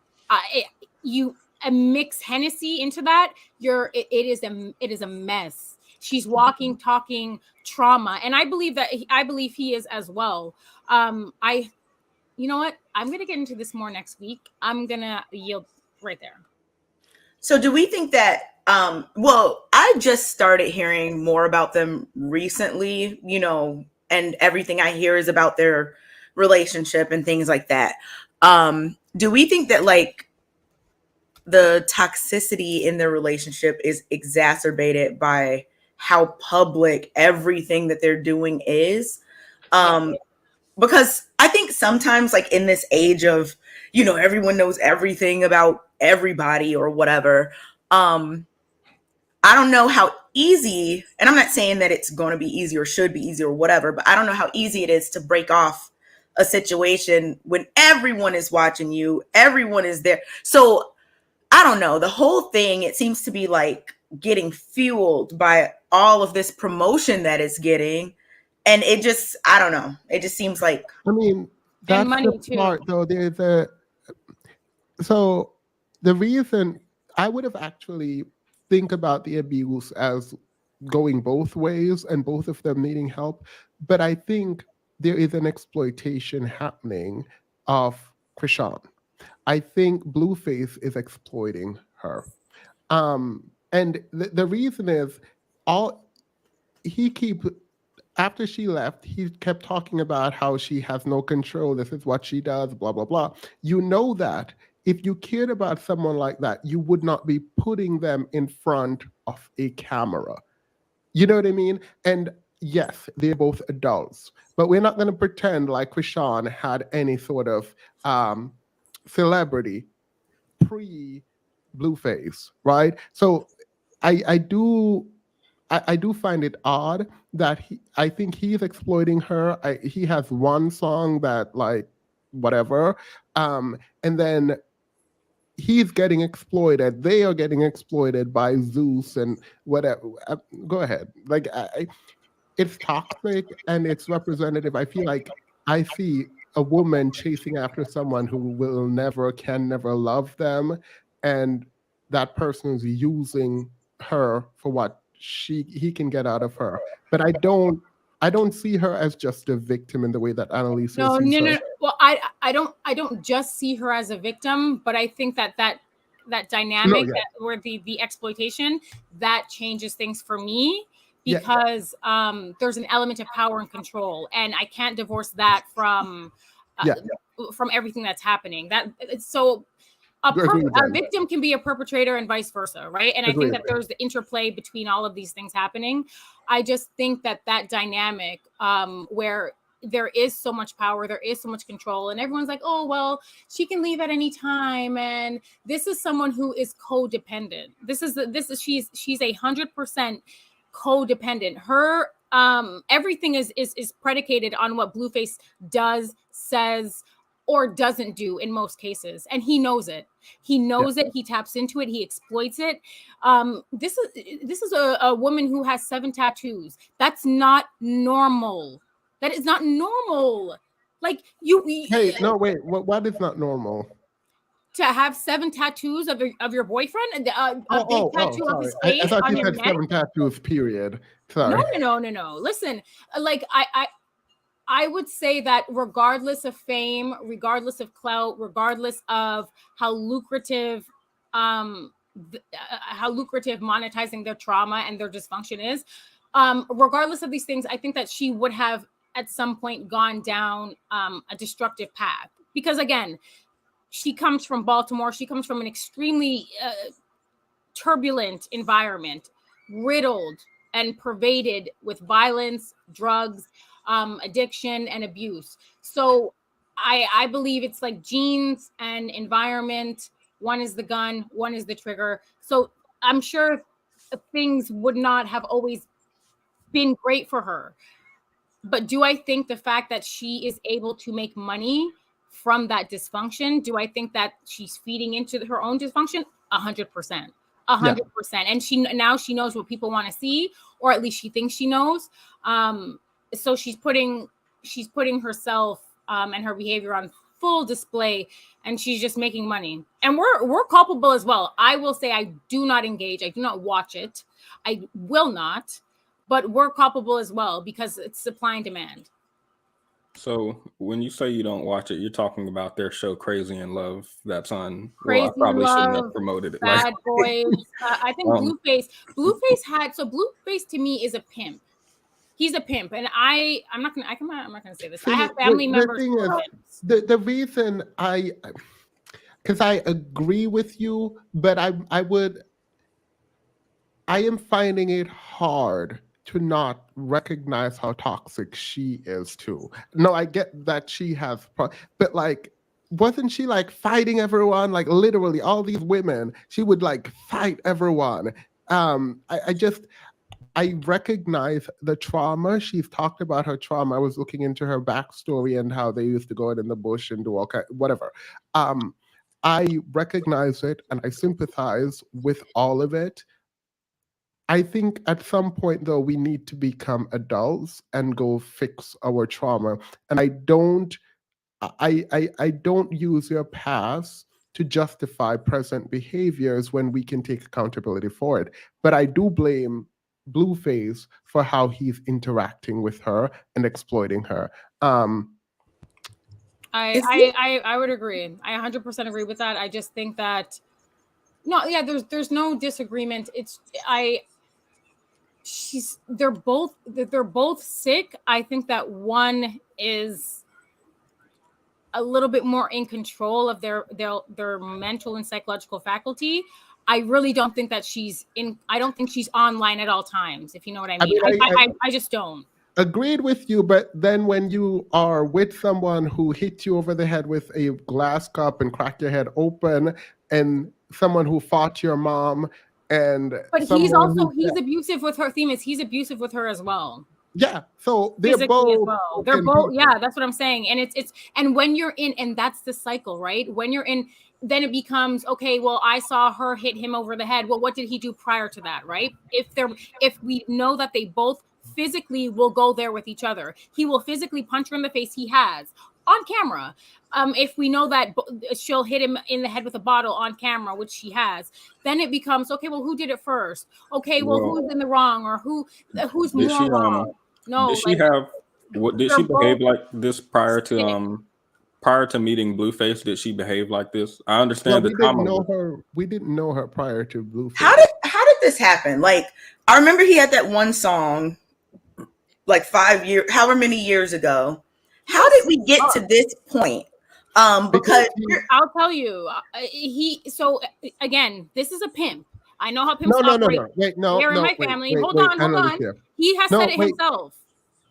You mix Hennessy into that, it is a mess. She's walking, talking trauma, and I believe he is as well. You know what? I'm gonna get into this more next week. I'm gonna yield right there. So do we think that well, I just started hearing more about them recently, and everything I hear is about their relationship and things like that. Do we think that like the toxicity in their relationship is exacerbated by how public everything that they're doing is? Because I think sometimes, like in this age of, everyone knows everything about everybody or whatever. I don't know how easy, and I'm not saying that it's going to be easy or should be easy or whatever, but I don't know how easy it is to break off a situation when everyone is watching you, everyone is there. So I don't know. The whole thing, it seems to be like getting fueled by all of this promotion that it's getting. And it just, I don't know. It just seems like. I mean, that's money the too. part, though. So the reason I would have actually think about the abuse as going both ways and both of them needing help. But I think there is an exploitation happening of Chrisean. I think Blueface is exploiting her. And the reason is after she left, he kept talking about how she has no control. This is what she does, blah, blah, blah. You know that if you cared about someone like that, you would not be putting them in front of a camera. You know what I mean? And yes, they're both adults, but we're not going to pretend like Chrisean had any sort of celebrity pre-Blueface, right? So I do find it odd that I think he's exploiting her. He has one song that like whatever, and then he's getting exploited. They are getting exploited by Zeus and whatever. Go ahead. Like it's toxic and it's representative. I feel like I see a woman chasing after someone who can never love them, and that person is using her for what he can get out of her. But I don't see her as just a victim in the way that Annalisa sees her. No. Well, I don't just see her as a victim, but I think that dynamic where the exploitation that changes things for me, because there's an element of power and control, and I can't divorce that from everything that's happening. A victim can be a perpetrator and vice versa, right? And I think that there's the interplay between all of these things happening. I just think that dynamic where there is so much power, there is so much control, and everyone's like, oh, well, she can leave at any time. And this is someone who is codependent. She's 100% codependent. Her everything is predicated on what Blueface does, says, or doesn't do in most cases, and he knows it. He knows it. He taps into it. He exploits it. This is a woman who has 7 tattoos. That's not normal. That is not normal. Like Hey, no, wait. What is not normal? To have 7 tattoos of your boyfriend, a big tattoo of his face. I thought on you your said neck. 7 tattoos. Period. Sorry. No. Listen, like I would say that regardless of fame, regardless of clout, regardless of how lucrative monetizing their trauma and their dysfunction is, regardless of these things, I think that she would have at some point gone down a destructive path. Because again, she comes from Baltimore. She comes from an extremely turbulent environment, riddled and pervaded with violence, drugs, addiction, and abuse. So I believe it's like genes and environment. One is the gun, one is the trigger. So I'm sure things would not have always been great for her. But do I think the fact that she is able to make money from that dysfunction, do I think that she's feeding into her own dysfunction? 100%. 100%. And she knows what people want to see, or at least she thinks she knows. So she's putting herself and her behavior on full display, and she's just making money. And we're culpable as well. I will say I do not engage. I do not watch it. I will not. But we're culpable as well because it's supply and demand. So when you say you don't watch it, you're talking about their show Crazy in Love that's on. Crazy well, I probably shouldn't Love, have promoted it. Bad Boys. I think Blueface Blueface to me is a pimp. He's a pimp, and I'm not gonna say this. I have family members. The reason because I agree with you, but I am finding it hard to not recognize how toxic she is too. No, I get that she has, but like, wasn't she like fighting everyone? Like literally all these women, she would like fight everyone. I recognize the trauma. She's talked about her trauma. I was looking into her backstory and how they used to go out in the bush and do all kind, whatever. I recognize it and I sympathize with all of it. I think at some point though, we need to become adults and go fix our trauma. And I don't use your past to justify present behaviors when we can take accountability for it. But I do blame Blueface for how he's interacting with her and exploiting her. I would agree. I 100% agree with that. I just think that there's no disagreement. They're both sick. I think that one is a little bit more in control of their mental and psychological faculty. I really don't think that I don't think she's online at all times, if you know what I mean. I just don't. Agreed with you, but then when you are with someone who hit you over the head with a glass cup and cracked your head open, and someone who fought your mom, but he's abusive with her. Theme is he's abusive with her as well. Yeah, so they're both. They're both. Yeah, that's what I'm saying. And it's and when you're in, and that's the cycle, right? When you're in, then it becomes okay. Well, I saw her hit him over the head. Well, what did he do prior to that, right? If we know that they both physically will go there with each other, he will physically punch her in the face. He has on camera. If we know that she'll hit him in the head with a bottle on camera, which she has, then it becomes okay. Well, who did it first? Okay, well, who's in the wrong, or who's more wrong? No, did she behave like this prior to meeting Blueface? Did she behave like this? I understand we didn't know her prior to Blueface. How did this happen? Like, I remember he had that one song like 5 years, however many years ago. How did we get to this point? Because I'll tell you, again, this is a pimp. I know how pimps operate. Wait, they're in my family. Hold on. He has said it himself.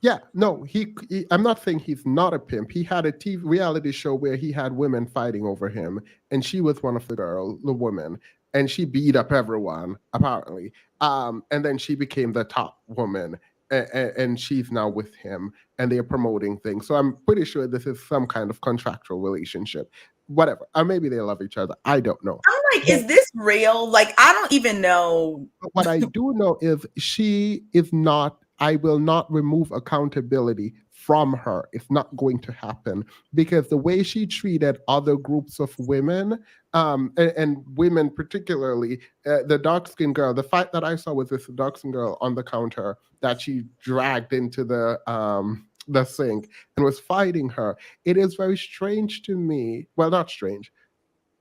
Yeah, no, he I'm not saying he's not a pimp. He had a TV reality show where he had women fighting over him, and she was one of the women, and she beat up everyone apparently. And then she became the top woman, and she's now with him, and they're promoting things. So I'm pretty sure this is some kind of contractual relationship. Whatever. Or maybe they love each other. I don't know. I'm like, is this real? Like, I don't even know. What I do know is she is not. I will not remove accountability from her. It's not going to happen because the way she treated other groups of women, and women particularly, the dark-skinned girl, the fight that I saw with this dark-skinned girl on the counter that she dragged into the sink and was fighting her. It is very strange to me. Well, not strange.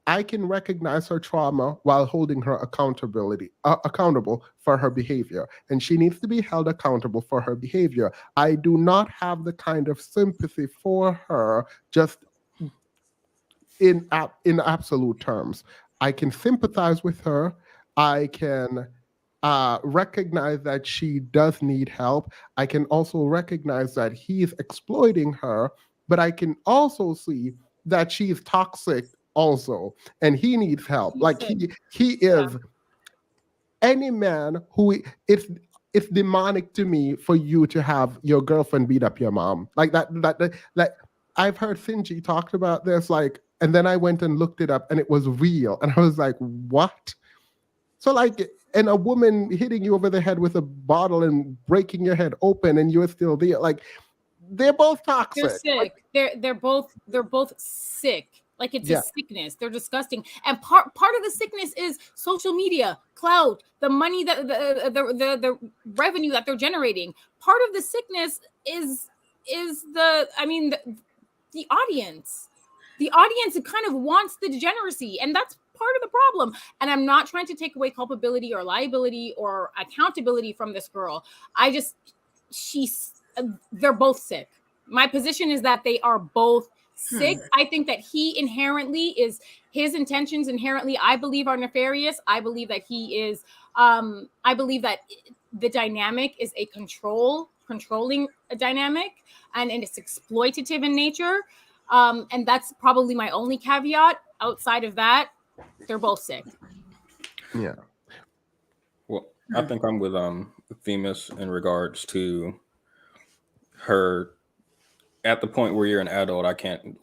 I can recognize her trauma while holding her accountable for her behavior. And she needs to be held accountable for her behavior. I do not have the kind of sympathy for her just in absolute terms. I can sympathize with her. I can recognize that she does need help. I can also recognize that he's exploiting her, but I can also see that she's toxic also, and he needs help. Like he is any man who it's demonic to me for you to have your girlfriend beat up your mom like that. Like I've heard Sinji talked about this, like, and then I went and looked it up, and it was real, and I was like, what? So like, and a woman hitting you over the head with a bottle and breaking your head open, and you're still there, like. they're both They're toxic. sick. They're both sick. Like it's Yeah. a sickness. They're disgusting. And part of the sickness is social media, clout, the money that the revenue that they're generating. Part of the sickness is the audience. The audience kind of wants the degeneracy, and that's part of the problem. And I'm not trying to take away culpability or liability or accountability from this girl. They're both sick. My position is that they are both sick. I think that his intentions inherently, I believe, are nefarious. I believe that I believe that the dynamic is a controlling dynamic, and it's exploitative in nature. And that's probably my only caveat. Outside of that, they're both sick. Yeah. Well, I think I'm with Themis in regards to her. At the point where you're an adult, I can't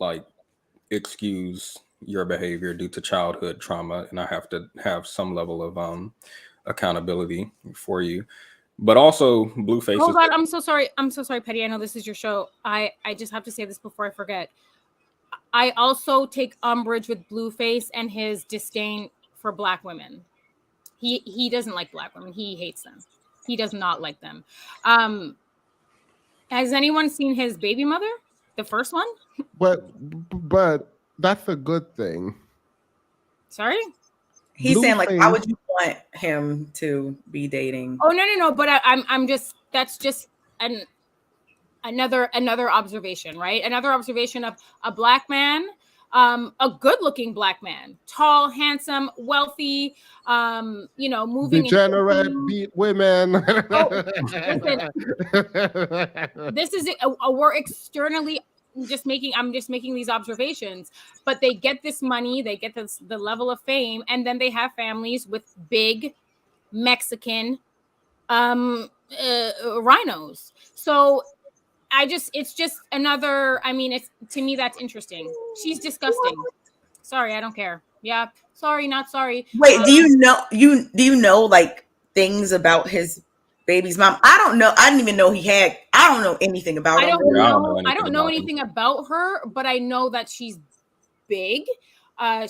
excuse your behavior due to childhood trauma, and I have to have some level of accountability for you. But also, Blueface. Oh God, I'm so sorry, Petty. I know this is your show. I just have to say this before I forget. I also take umbrage with Blueface and his disdain for Black women. He doesn't like Black women. He hates them. He does not like them. Has anyone seen his baby mother? The first one? But that's a good thing. Sorry? He's saying, like, why Blueface- would you want him to be dating? Oh no. But I'm just, that's just another observation, right? Another observation of a Black man, a good-looking Black man, tall, handsome, wealthy, moving. Degenerate, beat women. Listen, this is we're externally I'm just making these observations, but they get this money, they get the level of fame, and then they have families with big Mexican rhinos. So it's just another, to me, that's interesting. She's disgusting. Sorry, I don't care. Yeah. Sorry, not sorry. Wait, do you know like things about his baby's mom? I don't know. I didn't even know I don't know anything about him. I don't know anything about her, but I know that she's big.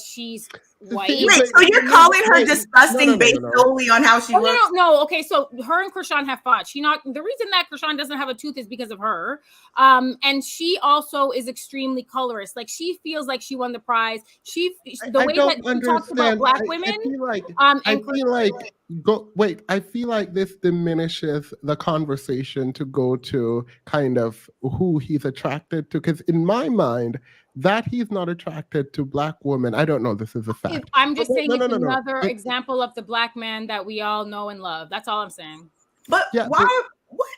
She's white. Wait, so you're calling her disgusting based solely on how she looks? No. Okay, so her and Chrisean have fought. The reason that Chrisean doesn't have a tooth is because of her. And she also is extremely colorist. Like, she feels like she won the prize. The way that she talks about Black women. I feel like this diminishes the conversation to go to kind of who he's attracted to. Because in my mind, that he's not attracted to Black women. I don't know. This is a fact. I'm just saying it's another example of the Black man that we all know and love. That's all I'm saying. But why? What?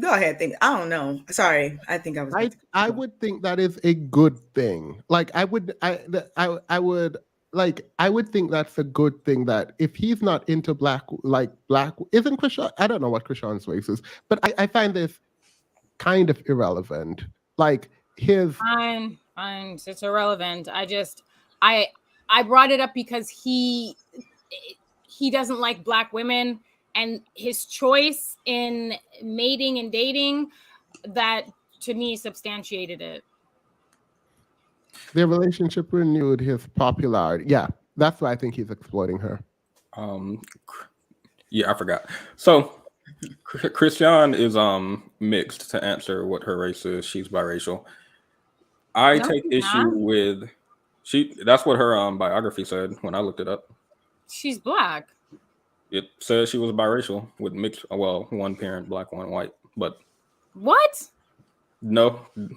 Go ahead. I don't know. Sorry. I think I was. I would think that is a good thing. Like, I would think that's a good thing, that if he's not into Black, isn't Chrisean? I don't know what Chrisean's race is, but I find this kind of irrelevant. Like, fine, it's irrelevant. I brought it up because he doesn't like Black women, and his choice in mating and dating, that to me substantiated it. Their relationship renewed his popularity. Yeah, that's why I think he's exploiting her. Yeah, I forgot. So Chrisean is mixed. To answer what her race is, she's biracial. I take issue with that's what her biography said when I looked it up. She's Black. It says she was biracial with mixed, one parent, Black, one white. But what? No. You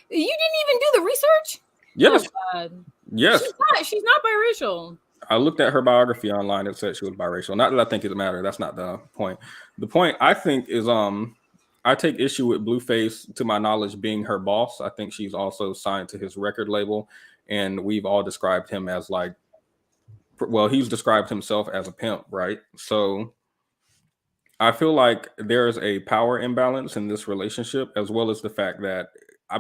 didn't even do the research? Yes. Oh, yes. She's not biracial. I looked at her biography online. It said she was biracial. Not that I think it matters. That's not the point. The point, I think, is I take issue with Blueface, to my knowledge, being her boss. I think she's also signed to his record label, and we've all described him as he's described himself as a pimp, right? So I feel like there's a power imbalance in this relationship, as well as the fact that,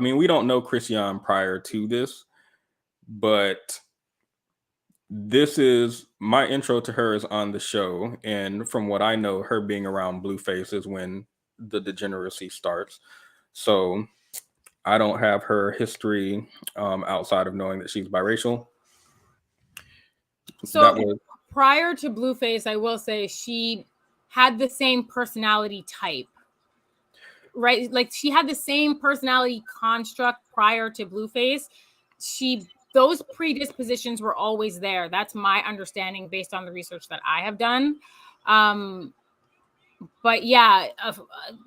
we don't know Chrisean prior to this, but this is my intro to her is on the show. And from what I know, her being around Blueface is when the degeneracy starts. So I don't have her history outside of knowing that she's biracial. So That was prior to Blueface, I will say she had the same personality type, right? Like she had the same personality construct prior to Blueface. Those predispositions were always there. That's my understanding based on the research that I have done. But yeah,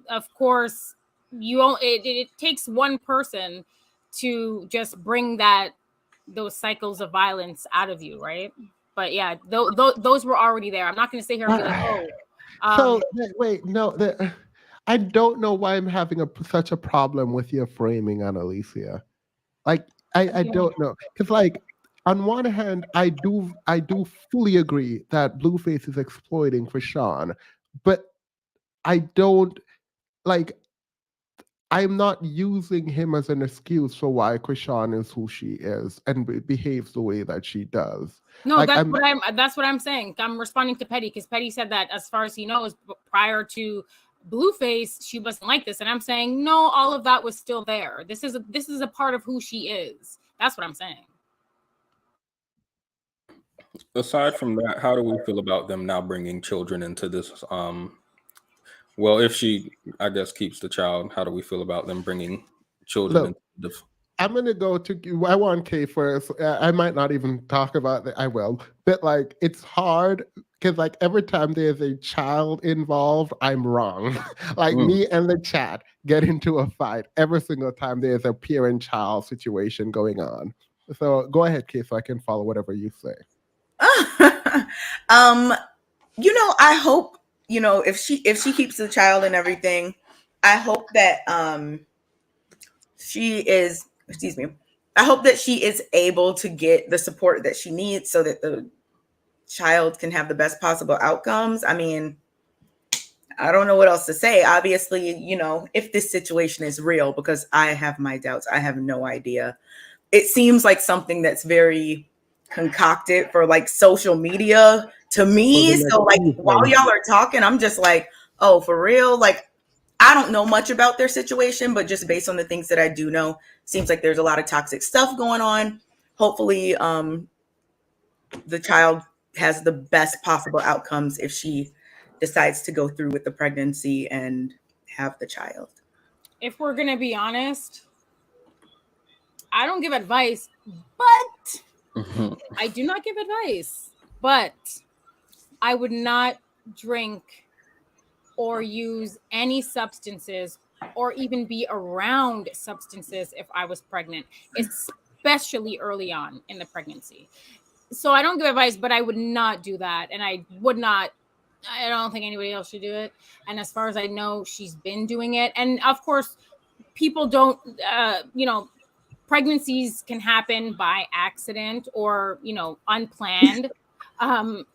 of course, it takes one person to just bring those cycles of violence out of you, right? But yeah, those were already there. I'm not going to sit here and be like, oh. So wait, no, I don't know why I'm having such a problem with your framing, Annalicia. Like, I don't know, because like on one hand, I do fully agree that Blueface is exploiting for Sean, but I don't like. I'm not using him as an excuse for why Chrisean is who she is and behaves the way that she does. No, like, that's what I'm saying. I'm responding to Petty because Petty said that as far as he knows, prior to Blueface, she wasn't like this, and I'm saying no, all of that was still there. This is a part of who she is. That's what I'm saying. aside from that, how do we feel about them now bringing children into this? Well, if she, I guess, keeps the child, how do we feel about them bringing children into the? I'm gonna go to. I want Kay first. I might not even talk about that. I will, but like it's hard because like every time there's a child involved, I'm wrong. Like me and the chat get into a fight every single time there's a parent-child situation going on. So go ahead, Kay, so I can follow whatever you say. I hope, if she keeps the child and everything, I hope that I hope that she is able to get the support that she needs so that the child can have the best possible outcomes. I mean, I don't know what else to say. Obviously, if this situation is real, because I have my doubts, I have no idea. It seems like something that's very concocted for like social media to me. So like while y'all are talking, I'm just like, oh, for real? Like, I don't know much about their situation, but just based on the things that I do know, seems like there's a lot of toxic stuff going on. Hopefully, the child has the best possible outcomes if she decides to go through with the pregnancy and have the child. If we're going to be honest, I don't give advice, but I do not give advice, but I would not drink or use any substances or even be around substances if I was pregnant, especially early on in the pregnancy. So I don't give advice, but I would not do that. And I don't think anybody else should do it. And as far as I know, she's been doing it. And of course, people don't, pregnancies can happen by accident or, unplanned. I'm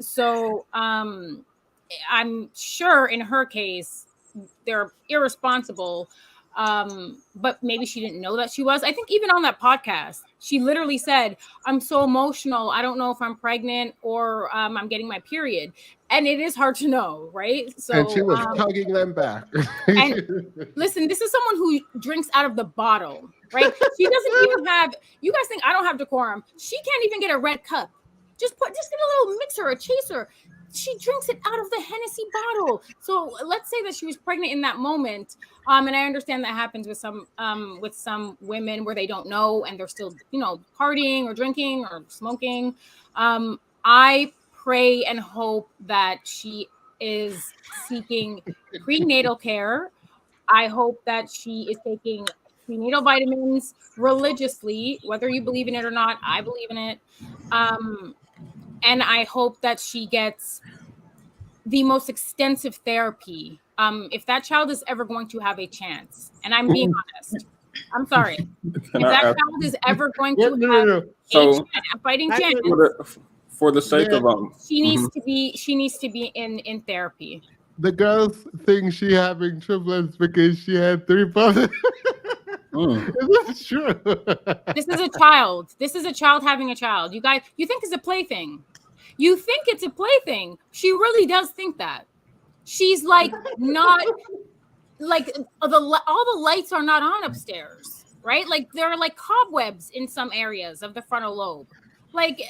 sure in her case, they're irresponsible. But maybe she didn't know that she was. I think even on that podcast, she literally said, I'm so emotional. I don't know if I'm pregnant or I'm getting my period. And it is hard to know, right? So, and she was tugging them back. And listen, this is someone who drinks out of the bottle, right? She doesn't even have, you guys think I don't have decorum. She can't even get a red cup. Just get a little mixer, a chaser. She drinks it out of the Hennessy bottle. So let's say that she was pregnant in that moment. And I understand that happens with some women where they don't know and they're still, partying or drinking or smoking. I pray and hope that she is seeking prenatal care. I hope that she is taking prenatal vitamins religiously, whether you believe in it or not. I believe in it. And I hope that she gets the most extensive therapy. If that child is ever going to have a chance, and I'm being honest, I'm sorry. If that child is ever going to have a fighting chance, for the sake of she needs to be in therapy. The girls think she having triplets because she had 3 brothers. This is true. This is a child. This is a child having a child. You guys, you think it's a plaything. You think it's a plaything. She really does think that. She's like not. like all the lights are not on upstairs, right? Like there are like cobwebs in some areas of the frontal lobe. Like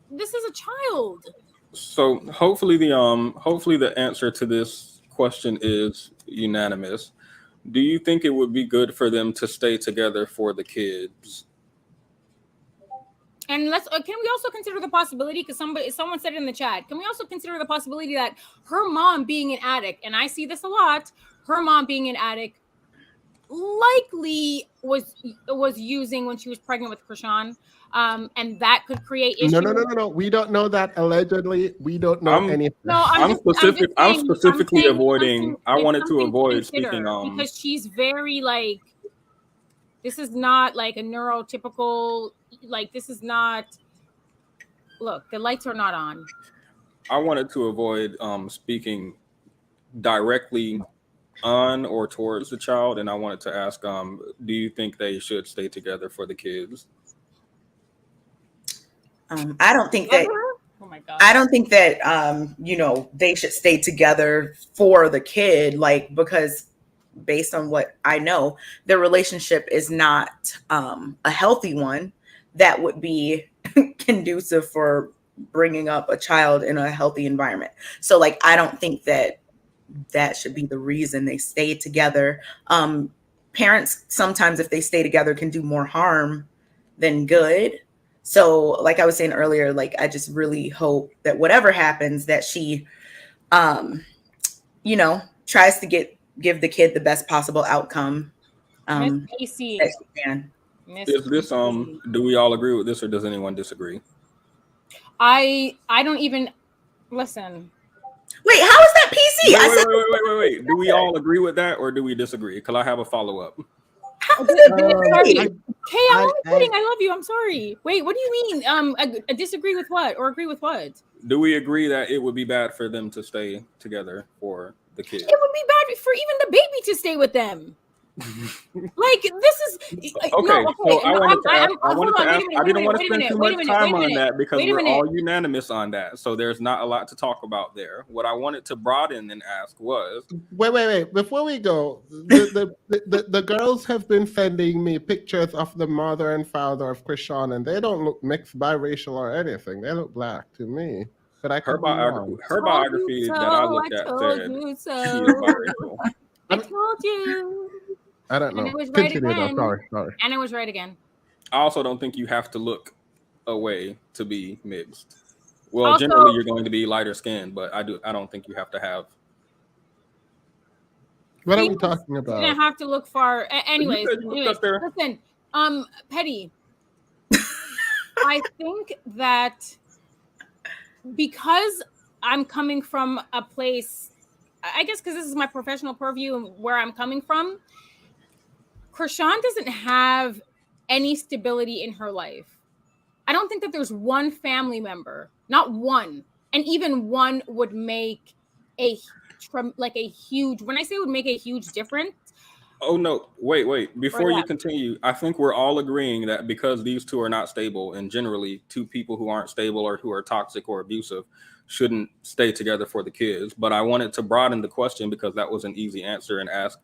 this is a child. So hopefully the answer to this question is unanimous. Do you think it would be good for them to stay together for the kids? And can we also consider the possibility, because someone said it in the chat, can we also consider the possibility that her mom being an addict, and I see this a lot, her mom being an addict likely was using when she was pregnant with Chrisean, and that could create issues. No. We don't know that. Allegedly, we don't know anything. No, I'm specifically avoiding. I wanted to avoid speaking because she's very like. This is not like a neurotypical, like this is not, look, the lights are not on. I wanted to avoid speaking directly on or towards the child, and I wanted to ask, do you think they should stay together for the kids? I don't think that. Oh my God. I don't think that they should stay together for the kid, like, because based on what I know, their relationship is not a healthy one that would be conducive for bringing up a child in a healthy environment. So like, I don't think that should be the reason they stay together. Parents sometimes, if they stay together, can do more harm than good. So like I was saying earlier, like I just really hope that whatever happens, that she tries to give the kid the best possible outcome. Miss PC. That she can. Is this do we all agree with this, or does anyone disagree? I don't even listen. Wait, how is that PC? Wait. Do we all agree with that, or do we disagree? Because I have a follow-up. Sorry. I'm kidding. I love you. I'm sorry. Wait, what do you mean? I disagree with what, or agree with what? Do we agree that it would be bad for them to stay together for the kids? It would be bad for even the baby to stay with them. Like this is okay. So I wanted to ask. I didn't want to spend too much time on that because we're all unanimous on that. So there's not a lot to talk about there. What I wanted to broaden and ask was, wait. Before we go, the girls have been sending me pictures of the mother and father of Chrisean, and they don't look mixed, biracial, or anything. They look black to me. But her biography that I looked at said she is biracial. I told you. I don't know. And it was right again. Sorry. And it was right again. I also don't think you have to look away to be mixed. Well, also, generally you're going to be lighter skinned, but I don't think you have to have. What are we talking about? You don't have to look far. Anyways, listen, Petty. I think that because I'm coming from a place, I guess because this is my professional purview and where I'm coming from, Chrisean doesn't have any stability in her life. I don't think that there's one family member, not one, and even one would make a huge, when I say would make a huge difference. Oh, no, wait. Before you continue, I think we're all agreeing that because these two are not stable, and generally two people who aren't stable or who are toxic or abusive shouldn't stay together for the kids. But I wanted to broaden the question because that was an easy answer and ask,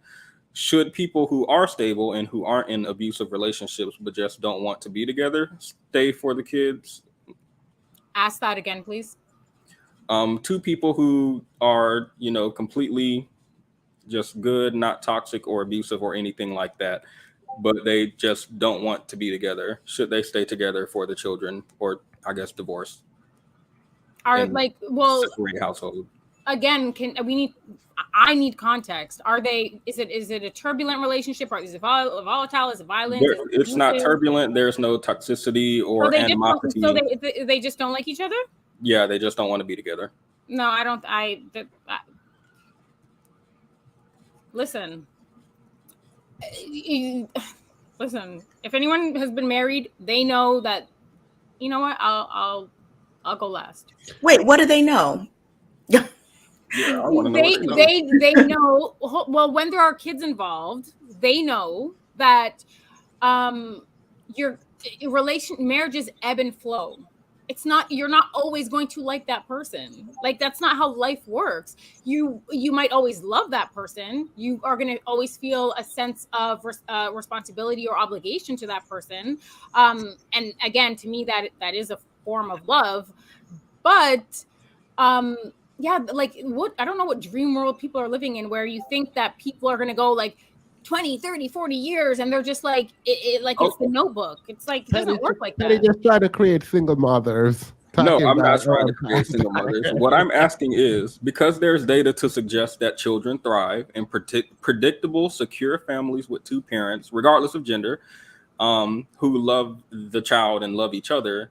should people who are stable and who aren't in abusive relationships but just don't want to be together stay for the kids? Ask that again, please. Two people who are, completely just good, not toxic or abusive or anything like that, but they just don't want to be together. Should they stay together for the children, or I guess divorce? Separate household. Again, I need context. Is it a turbulent relationship, or is it volatile? Is it violent? It's not turbulent. There's no toxicity or animosity. So they just don't like each other? Yeah, they just don't want to be together. No, I don't. Listen. Listen. If anyone has been married, they know that. You know what? I'll go last. Wait, what do they know? Yeah, I want to know. They know. Well, when there are kids involved, they know that your marriages ebb and flow. you're not always going to like that person. Like, that's not how life works. You might always love that person. You are going to always feel a sense of responsibility or obligation to that person. And again, to me, that is a form of love. But yeah, like, what, I don't know what dream world people are living in, where you think that people are going to go like 20, 30, 40 years, and they're just like, it's the Notebook. It's like, it doesn't work like Patty that. just try to create single mothers. No, talking I'm not about trying to create single mothers. What I'm asking is, because there's data to suggest that children thrive in predictable, secure families with two parents, regardless of gender, who love the child and love each other,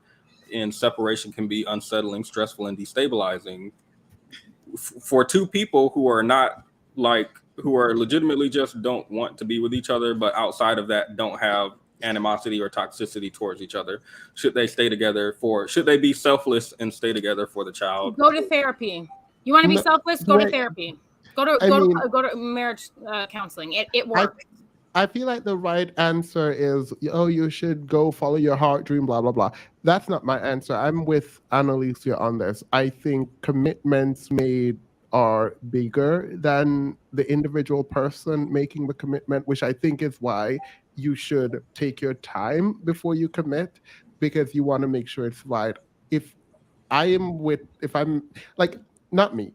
and separation can be unsettling, stressful, and destabilizing. For two people who are not like, who are legitimately just don't want to be with each other, but outside of that don't have animosity or toxicity towards each other, should they stay together should they be selfless and stay together for the child? Go to therapy. You want to be selfless? Go to therapy. Go to marriage counseling. It works. I feel like the right answer is, oh, you should go follow your heart dream, blah, blah, blah. That's not my answer. I'm with Annalicia on this. I think commitments made are bigger than the individual person making the commitment, which I think is why you should take your time before you commit, because you want to make sure it's right. If I'm like, not me.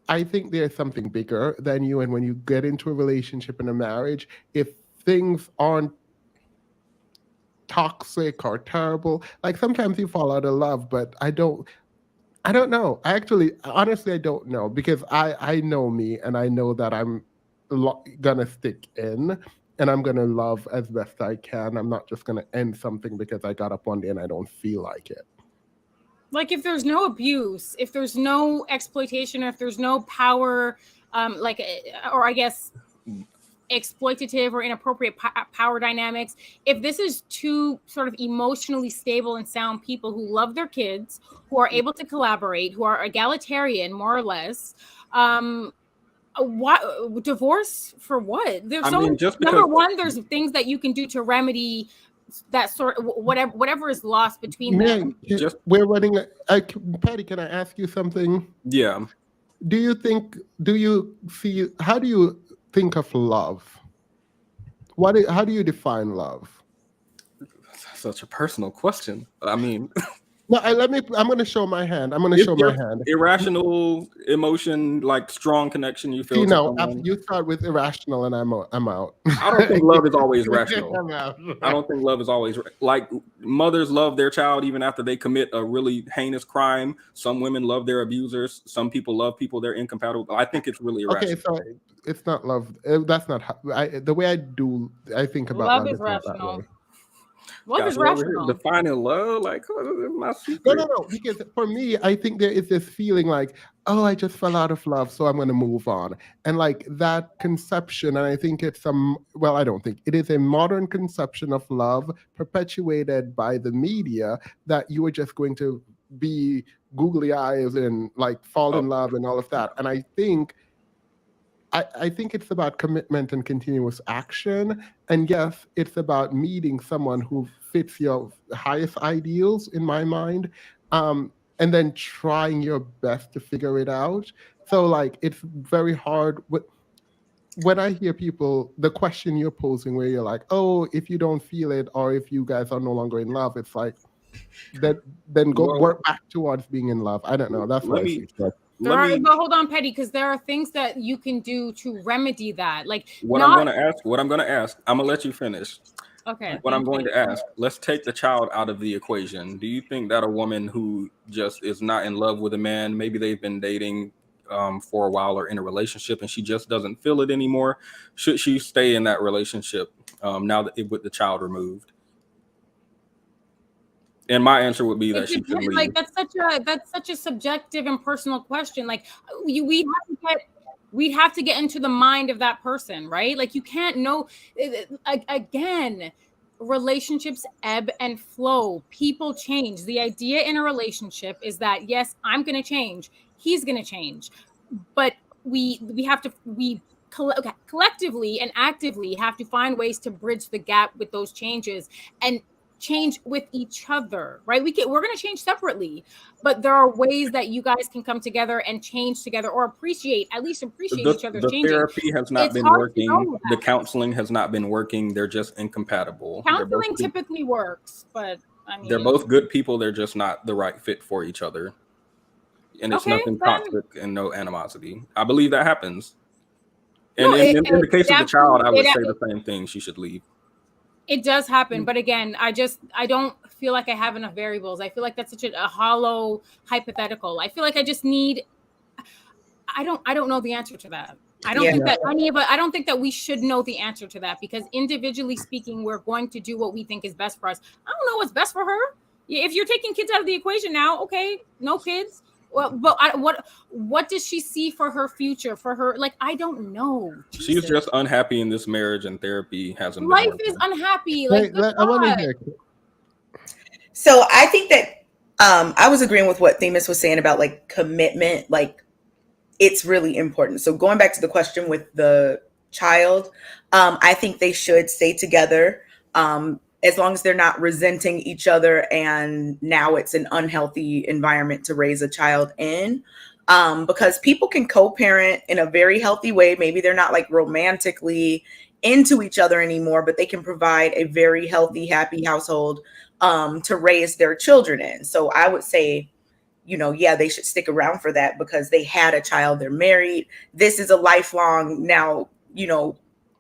I think there's something bigger than you. And when you get into a relationship and a marriage, if things aren't toxic or terrible, like sometimes you fall out of love, but I don't know. Honestly, I don't know, because I know me, and I know that I'm gonna stick in, and I'm gonna love as best I can. I'm not just gonna end something because I got up one day and I don't feel like it. Like, if there's no abuse, if there's no exploitation, or if there's no power, or I guess exploitative or inappropriate power dynamics, if this is two sort of emotionally stable and sound people who love their kids, who are able to collaborate, who are egalitarian, more or less, what divorce for what? There's number one, there's things that you can do to remedy that sort of whatever is lost between them. We're running. Patty, can I ask you something? Yeah. How do you think of love? How do you define love? Such a personal question. I mean, no, I'm going to show my hand. Irrational emotion, like strong connection you feel. You start with irrational, and I'm out. I don't think love is always rational. I don't think love is always like, mothers love their child even after they commit a really heinous crime. Some women love their abusers. Some people love people they're incompatible. I think it's really irrational. Okay, so it's not love. That's not how, the way I think about love is rational. Love is rational. Defining love, like, my secret. No. Because for me, I think there is this feeling like, oh, I just fell out of love, so I'm going to move on. And like that conception, and I think it's I don't think it is a modern conception of love perpetuated by the media, that you are just going to be googly eyes and like fall in love and all of that. And I think it's about commitment and continuous action. And yes, it's about meeting someone who fits your highest ideals, in my mind, and then trying your best to figure it out. So like, it's very hard. When I hear people, the question you're posing where you're like, oh, if you don't feel it, or if you guys are no longer in love, it's like, then work back towards being in love. I don't know. That's what I see. But hold on, Petty, because there are things that you can do to remedy that. Like, what I'm going to ask, I'm going to let you finish. Okay. What I'm going to ask, let's take the child out of the equation. Do you think that a woman who just is not in love with a man, maybe they've been dating for a while or in a relationship, and she just doesn't feel it anymore, should she stay in that relationship now that with the child removed? And my answer would be that she should leave. Like, that's such a subjective and personal question. Like, we'd have to get into the mind of that person, right? Like, you can't know. Again, relationships ebb and flow. People change. The idea in a relationship is that, yes, I'm going to change. He's going to change. But we collectively and actively have to find ways to bridge the gap with those changes. And change with each other, right? We're going to change separately, but there are ways that you guys can come together and change together, or at least appreciate each other's The changing. therapy has not It's been hard to working. know The that. counseling has not been working. They're just incompatible. Counseling typically works, but I mean, they're both good people. They're just not the right fit for each other. And it's Okay, nothing then- toxic and no animosity. I believe that happens. No, And in the case of the child, I would say absolutely- the same thing. She should leave. It does happen, but again, I don't feel like I have enough variables. I feel like that's such a hollow hypothetical. I feel like I just need. I don't know the answer to that. I don't think that any of us. I don't think that we should know the answer to that, because individually speaking, we're going to do what we think is best for us. I don't know what's best for her. If you're taking kids out of the equation now, okay, no kids. Well, but what does she see for her future? For her, like, I don't know. She's just unhappy in this marriage, and therapy hasn't been Life working. is unhappy. Wait, Like, I want to hear. So I think that I was agreeing with what Themis was saying about like commitment. Like, it's really important. So going back to the question with the child, I think they should stay together. As long as they're not resenting each other and now it's an unhealthy environment to raise a child in. Because people can co-parent in a very healthy way. Maybe they're not like romantically into each other anymore, but they can provide a very healthy, happy household to raise their children in. So I would say, they should stick around for that because they had a child, they're married. This is a lifelong now,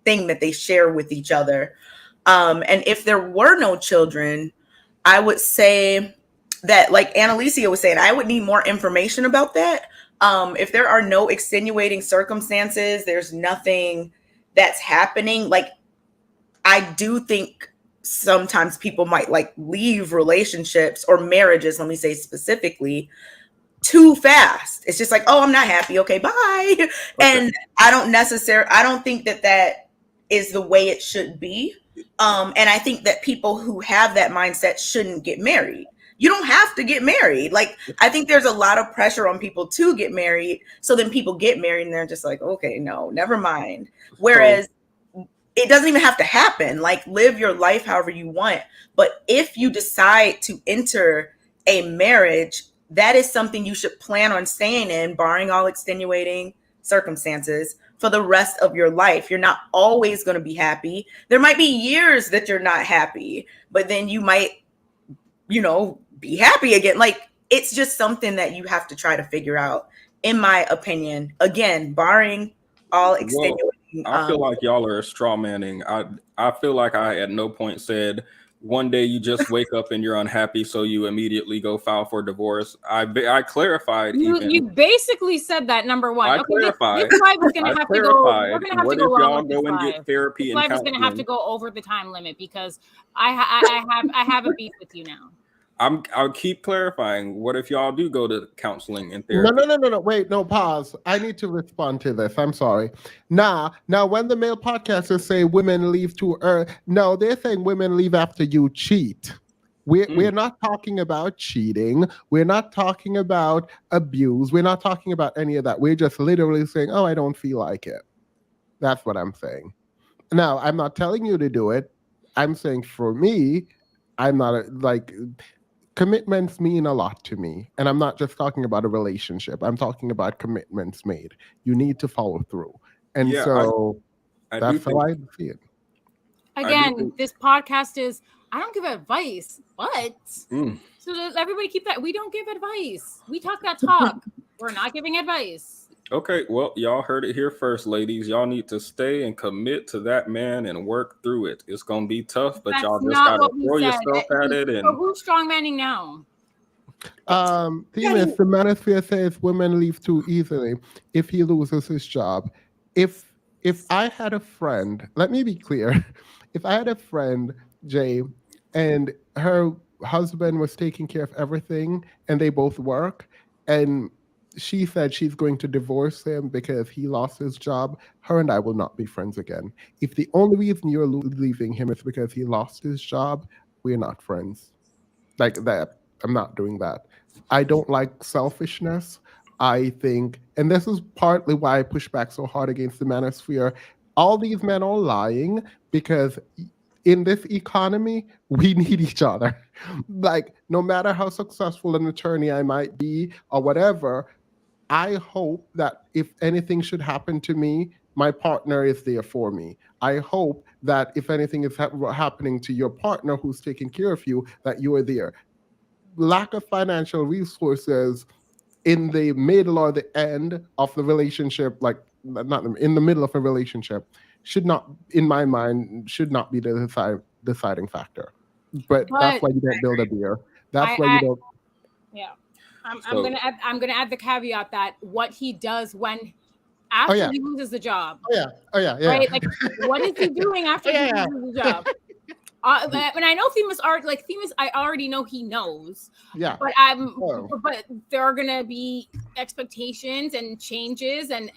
thing that they share with each other. And if there were no children, I would say that, like Annalicia was saying, I would need more information about that. If there are no extenuating circumstances, there's nothing that's happening. Like, I do think sometimes people might like leave relationships or marriages, let me say specifically, too fast. It's just like, oh, I'm not happy. Okay, bye. Okay. And I don't think that is the way it should be. And I think that people who have that mindset shouldn't get married. You don't have to get married. Like, I think there's a lot of pressure on people to get married. So then people get married and they're just like, okay, no, never mind. Whereas it doesn't even have to happen. Like, live your life however you want. But if you decide to enter a marriage, that is something you should plan on staying in, barring all extenuating circumstances, for the rest of your life. You're not always going to be happy. There might be years that you're not happy, but then you might, be happy again. Like, it's just something that you have to try to figure out, in my opinion. Again, barring all extenuating. I feel like y'all are straw manning. I feel like I at no point said one day you just wake up and you're unhappy, so you immediately go file for divorce. I clarified. You basically said that, number one. I clarified. This live is going to have to go. We're going to have what to go if long y'all with this go and live. get therapy This and live is going to have to go over the time limit because I have a beef with you now. I'll keep clarifying. What if y'all do go to counseling and therapy? No. Wait, no, pause. I need to respond to this. I'm sorry. Now, when the male podcasters say women leave too early, no, they're saying women leave after you cheat. We're not talking about cheating. We're not talking about abuse. We're not talking about any of that. We're just literally saying, oh, I don't feel like it. That's what I'm saying. Now, I'm not telling you to do it. I'm saying for me, I'm not commitments mean a lot to me. And I'm not just talking about a relationship. I'm talking about commitments made. You need to follow through. And that's how I see it. Again, this podcast is, I don't give advice, but so does everybody keep that. We don't give advice. We talk that talk. We're not giving advice. Okay, well, y'all heard it here first, ladies. Y'all need to stay and commit to that man and work through it. It's gonna be tough, but y'all just gotta throw yourself at it. And so who's strongmanning now? Themis, the manosphere says women leave too easily if he loses his job. If I had a friend, let me be clear. If I had a friend, Jay, and her husband was taking care of everything and they both work, and she said she's going to divorce him because he lost his job, her and I will not be friends again. If the only reason you're leaving him is because he lost his job, we're not friends. Like that. I'm not doing that. I don't like selfishness. I think, and this is partly why I push back so hard against the manosphere, all these men are lying because in this economy, we need each other. Like, no matter how successful an attorney I might be or whatever, I hope that if anything should happen to me, my partner is there for me. I hope that if anything is happening to your partner who's taking care of you, that you are there. Lack of financial resources in the middle or the end of the relationship, like not in the middle of a relationship, should not, in my mind, should not be the deciding factor. But that's But why you don't build a beer. That's why you I don't. yeah. I'm So gonna add the caveat that what he does when Oh after yeah. he loses the job, Oh yeah. Oh yeah. Yeah. right? Like, what is he doing after he Yeah. loses the job? And I know Themis I already know he knows, Yeah. but Oh. but there are gonna be expectations and changes and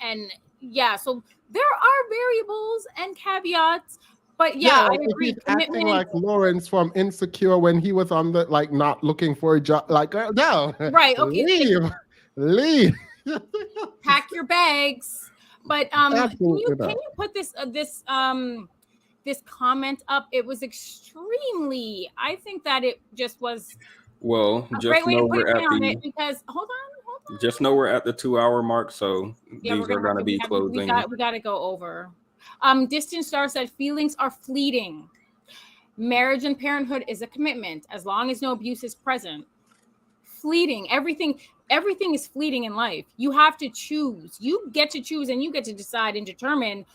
yeah, so there are variables and caveats, but yeah, Like I if agree. he's acting Commitment, like Lawrence from Insecure when he was on the like not looking for a job. Like, no, right? Okay, leave. pack your bags. But Absolutely can not. you put this comment up? It was extremely. I think that it just was well, a just great way to know put a we're pin at on the it because hold on. just know we're at the 2 hour mark, so Yeah, these we're gonna are have going to to. be closing. We got to go over. Distant Star said feelings are fleeting. Marriage and parenthood is a commitment as long as no abuse is present. Fleeting. Everything is fleeting in life. You have to choose. You get to choose and you get to decide and determine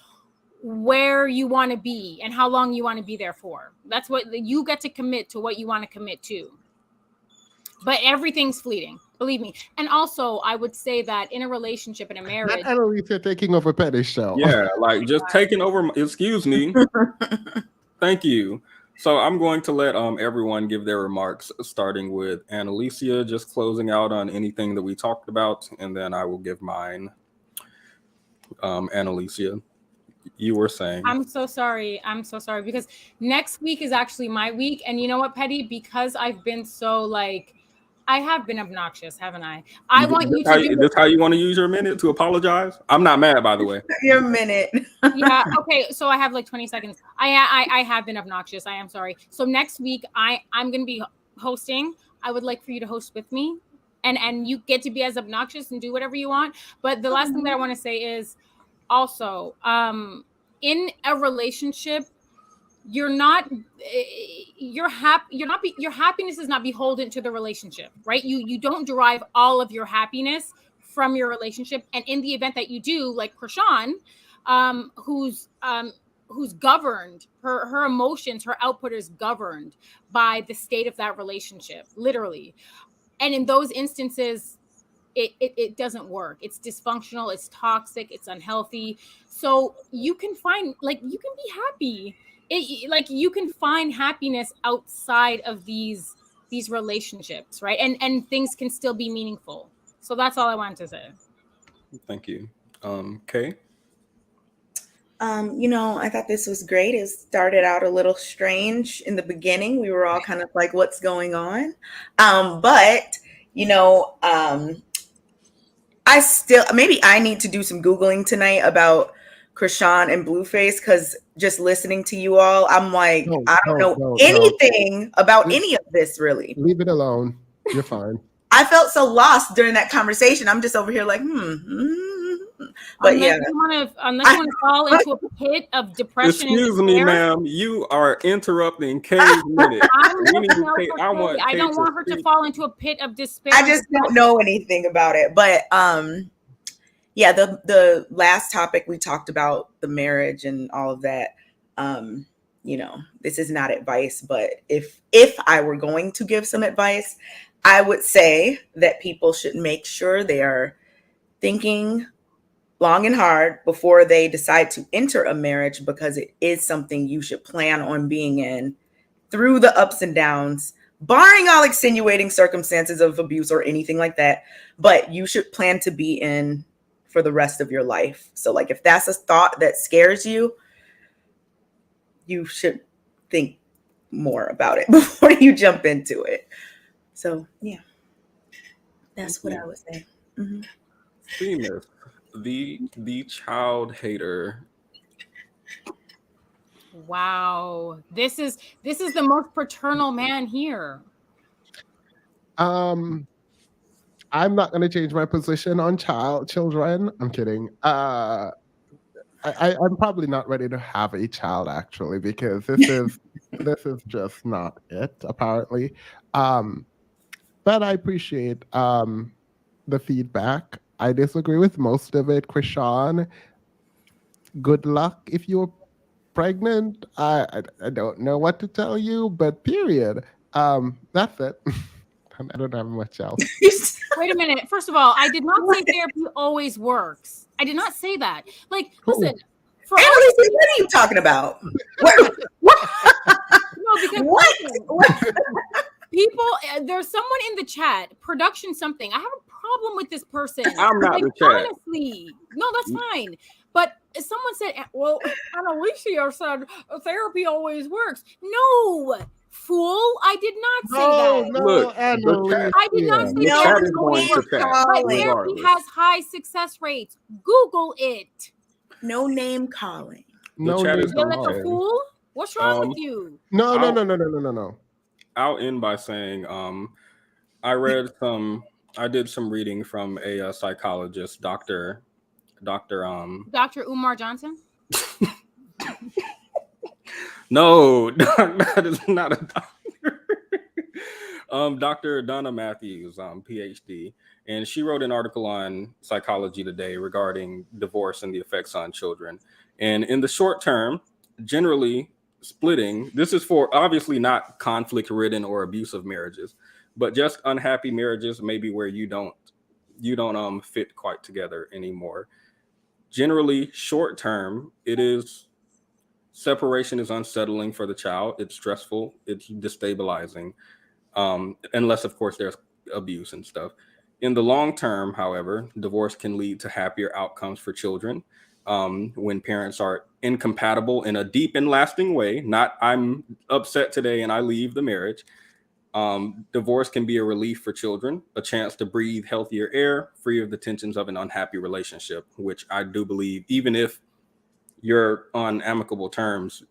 where you want to be and how long you want to be there for. That's what you get to commit to, what you want to commit to. But everything's fleeting, believe me. And also, I would say that in a relationship, in a marriage, Not Annalisa taking over Petty's show. Yeah, like just taking over. Excuse me. Thank you. So I'm going to let everyone give their remarks, starting with Annalicia, just closing out on anything that we talked about, and then I will give mine. Annalicia, you were saying. I'm so sorry because next week is actually my week. And you know what, Petty? Because I've been so like, I have been obnoxious, haven't I? I want you to do this how you want to use your minute to apologize? I'm not mad, by the way. Your minute. Yeah. Okay. So I have like 20 seconds. I have been obnoxious. I am sorry. So next week I'm going to be hosting. I would like for you to host with me, and you get to be as obnoxious and do whatever you want. But the last thing that I want to say is also, in a relationship, your happiness is not beholden to the relationship, right? You don't derive all of your happiness from your relationship, and in the event that you do, like Chrisean, who's governed, her emotions, her output is governed by the state of that relationship, literally. And in those instances, it doesn't work. It's dysfunctional, it's toxic, it's unhealthy. So you can be happy. Like you can find happiness outside of these relationships, right? And things can still be meaningful. So that's all I wanted to say. Thank you. Kay? I thought this was great. It started out a little strange in the beginning. We were all kind of like, what's going on? But maybe I need to do some Googling tonight about Chrisean and Blueface, because just listening to you all, I'm like, I don't know anything about any of this, really. Leave it alone. You're fine. I felt so lost during that conversation. I'm just over here like, But unless you want to fall into a pit of depression. Excuse me, ma'am. You are interrupting Kay's minute. I don't want her to fall into a pit of despair. I just don't know anything about it. But yeah, the last topic we talked about, the marriage and all of that. This is not advice, but if I were going to give some advice, I would say that people should make sure they are thinking long and hard before they decide to enter a marriage, because it is something you should plan on being in through the ups and downs, barring all extenuating circumstances of abuse or anything like that. But you should plan to be in for the rest of your life. So like, if that's a thought that scares you, you should think more about it before you jump into it. So yeah, that's what I would say. Mm-hmm. Themis, the child hater. Wow. This is the most paternal man here. I'm not going to change my position on children. I'm kidding. I'm probably not ready to have a child actually, because this is just not it apparently. But I appreciate the feedback. I disagree with most of it. Chrisean, good luck if you're pregnant. I don't know what to tell you, but period. That's it. I don't have much else. Wait a minute. First of all, I did not say therapy always works. I did not say that. Like, listen, for Annalise, what are you talking about? What? no, because What? people, there's someone in the chat, production something. I have a problem with this person. I'm not like, the chat. honestly, no, that's fine. But someone said, well, Annalicia said therapy always works. No, fool, I did not say that. Look, I did not say the that. chat is going to chat, But therapy regardless. has high success rates. Google it. No name calling. No, chat is You're going like to a fool? What's wrong with you? No. I'll end by saying I did some reading from a psychologist, Dr. Dr. Umar Johnson? No, that is not a doctor. Dr. Donna Matthews, PhD, and she wrote an article on Psychology Today regarding divorce and the effects on children. And in the short term, generally splitting, this is for obviously not conflict-ridden or abusive marriages, but just unhappy marriages, maybe where you don't fit quite together anymore. Generally, short term, separation is unsettling for the child. It's stressful. It's destabilizing, unless, of course, there's abuse and stuff. In the long term, however, divorce can lead to happier outcomes for children when parents are incompatible in a deep and lasting way. Not I'm upset today and I leave the marriage. Divorce can be a relief for children, a chance to breathe healthier air, free of the tensions of an unhappy relationship, which I do believe, even if you're on amicable terms,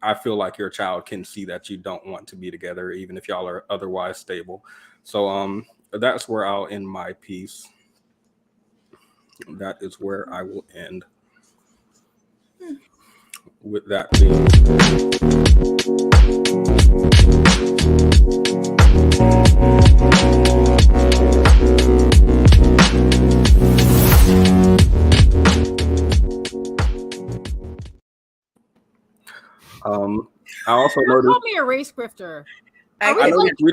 I feel like your child can see that you don't want to be together, even if y'all are otherwise stable. So that's where I'll end my piece. That is where I will end. With that being I also Don't noticed call me a race grifter. I noticed we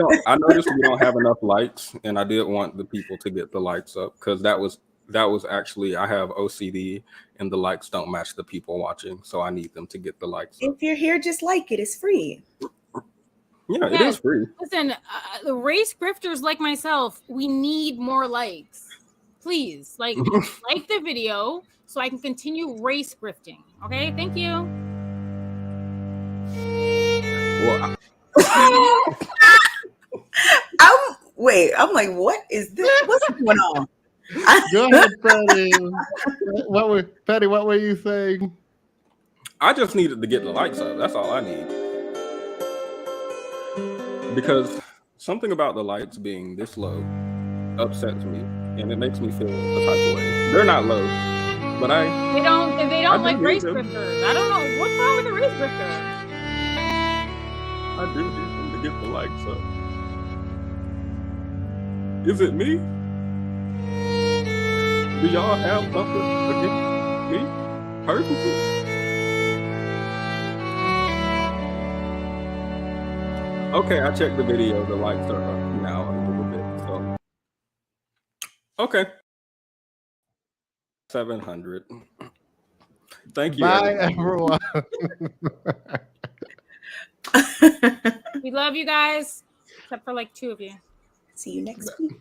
don't have enough likes, and I did want the people to get the likes up because that was actually, I have OCD and the likes don't match the people watching, so I need them to get the likes up. If you're here, just like it. It's free. Yeah, it is free. Listen, the race grifters like myself, we need more likes. Please, like the video so I can continue race grifting. Okay, thank you. Well, I'm like, what is this? What's going on? Go ahead, Patty. What were you saying? I just needed to get the likes up. That's all I need. Because something about the likes being this low upsets me, and it makes me feel a type of way. They're not low, but they don't like race them. grifters. I don't know what's wrong with the race grifter. I do need them to get the likes up. Is it me? Do y'all have something against me personally? Okay, I checked the video. The likes are up now a little bit. So, okay, 700. Thank you. Bye, everyone. We love you guys, except for like 2 of you. See you next week.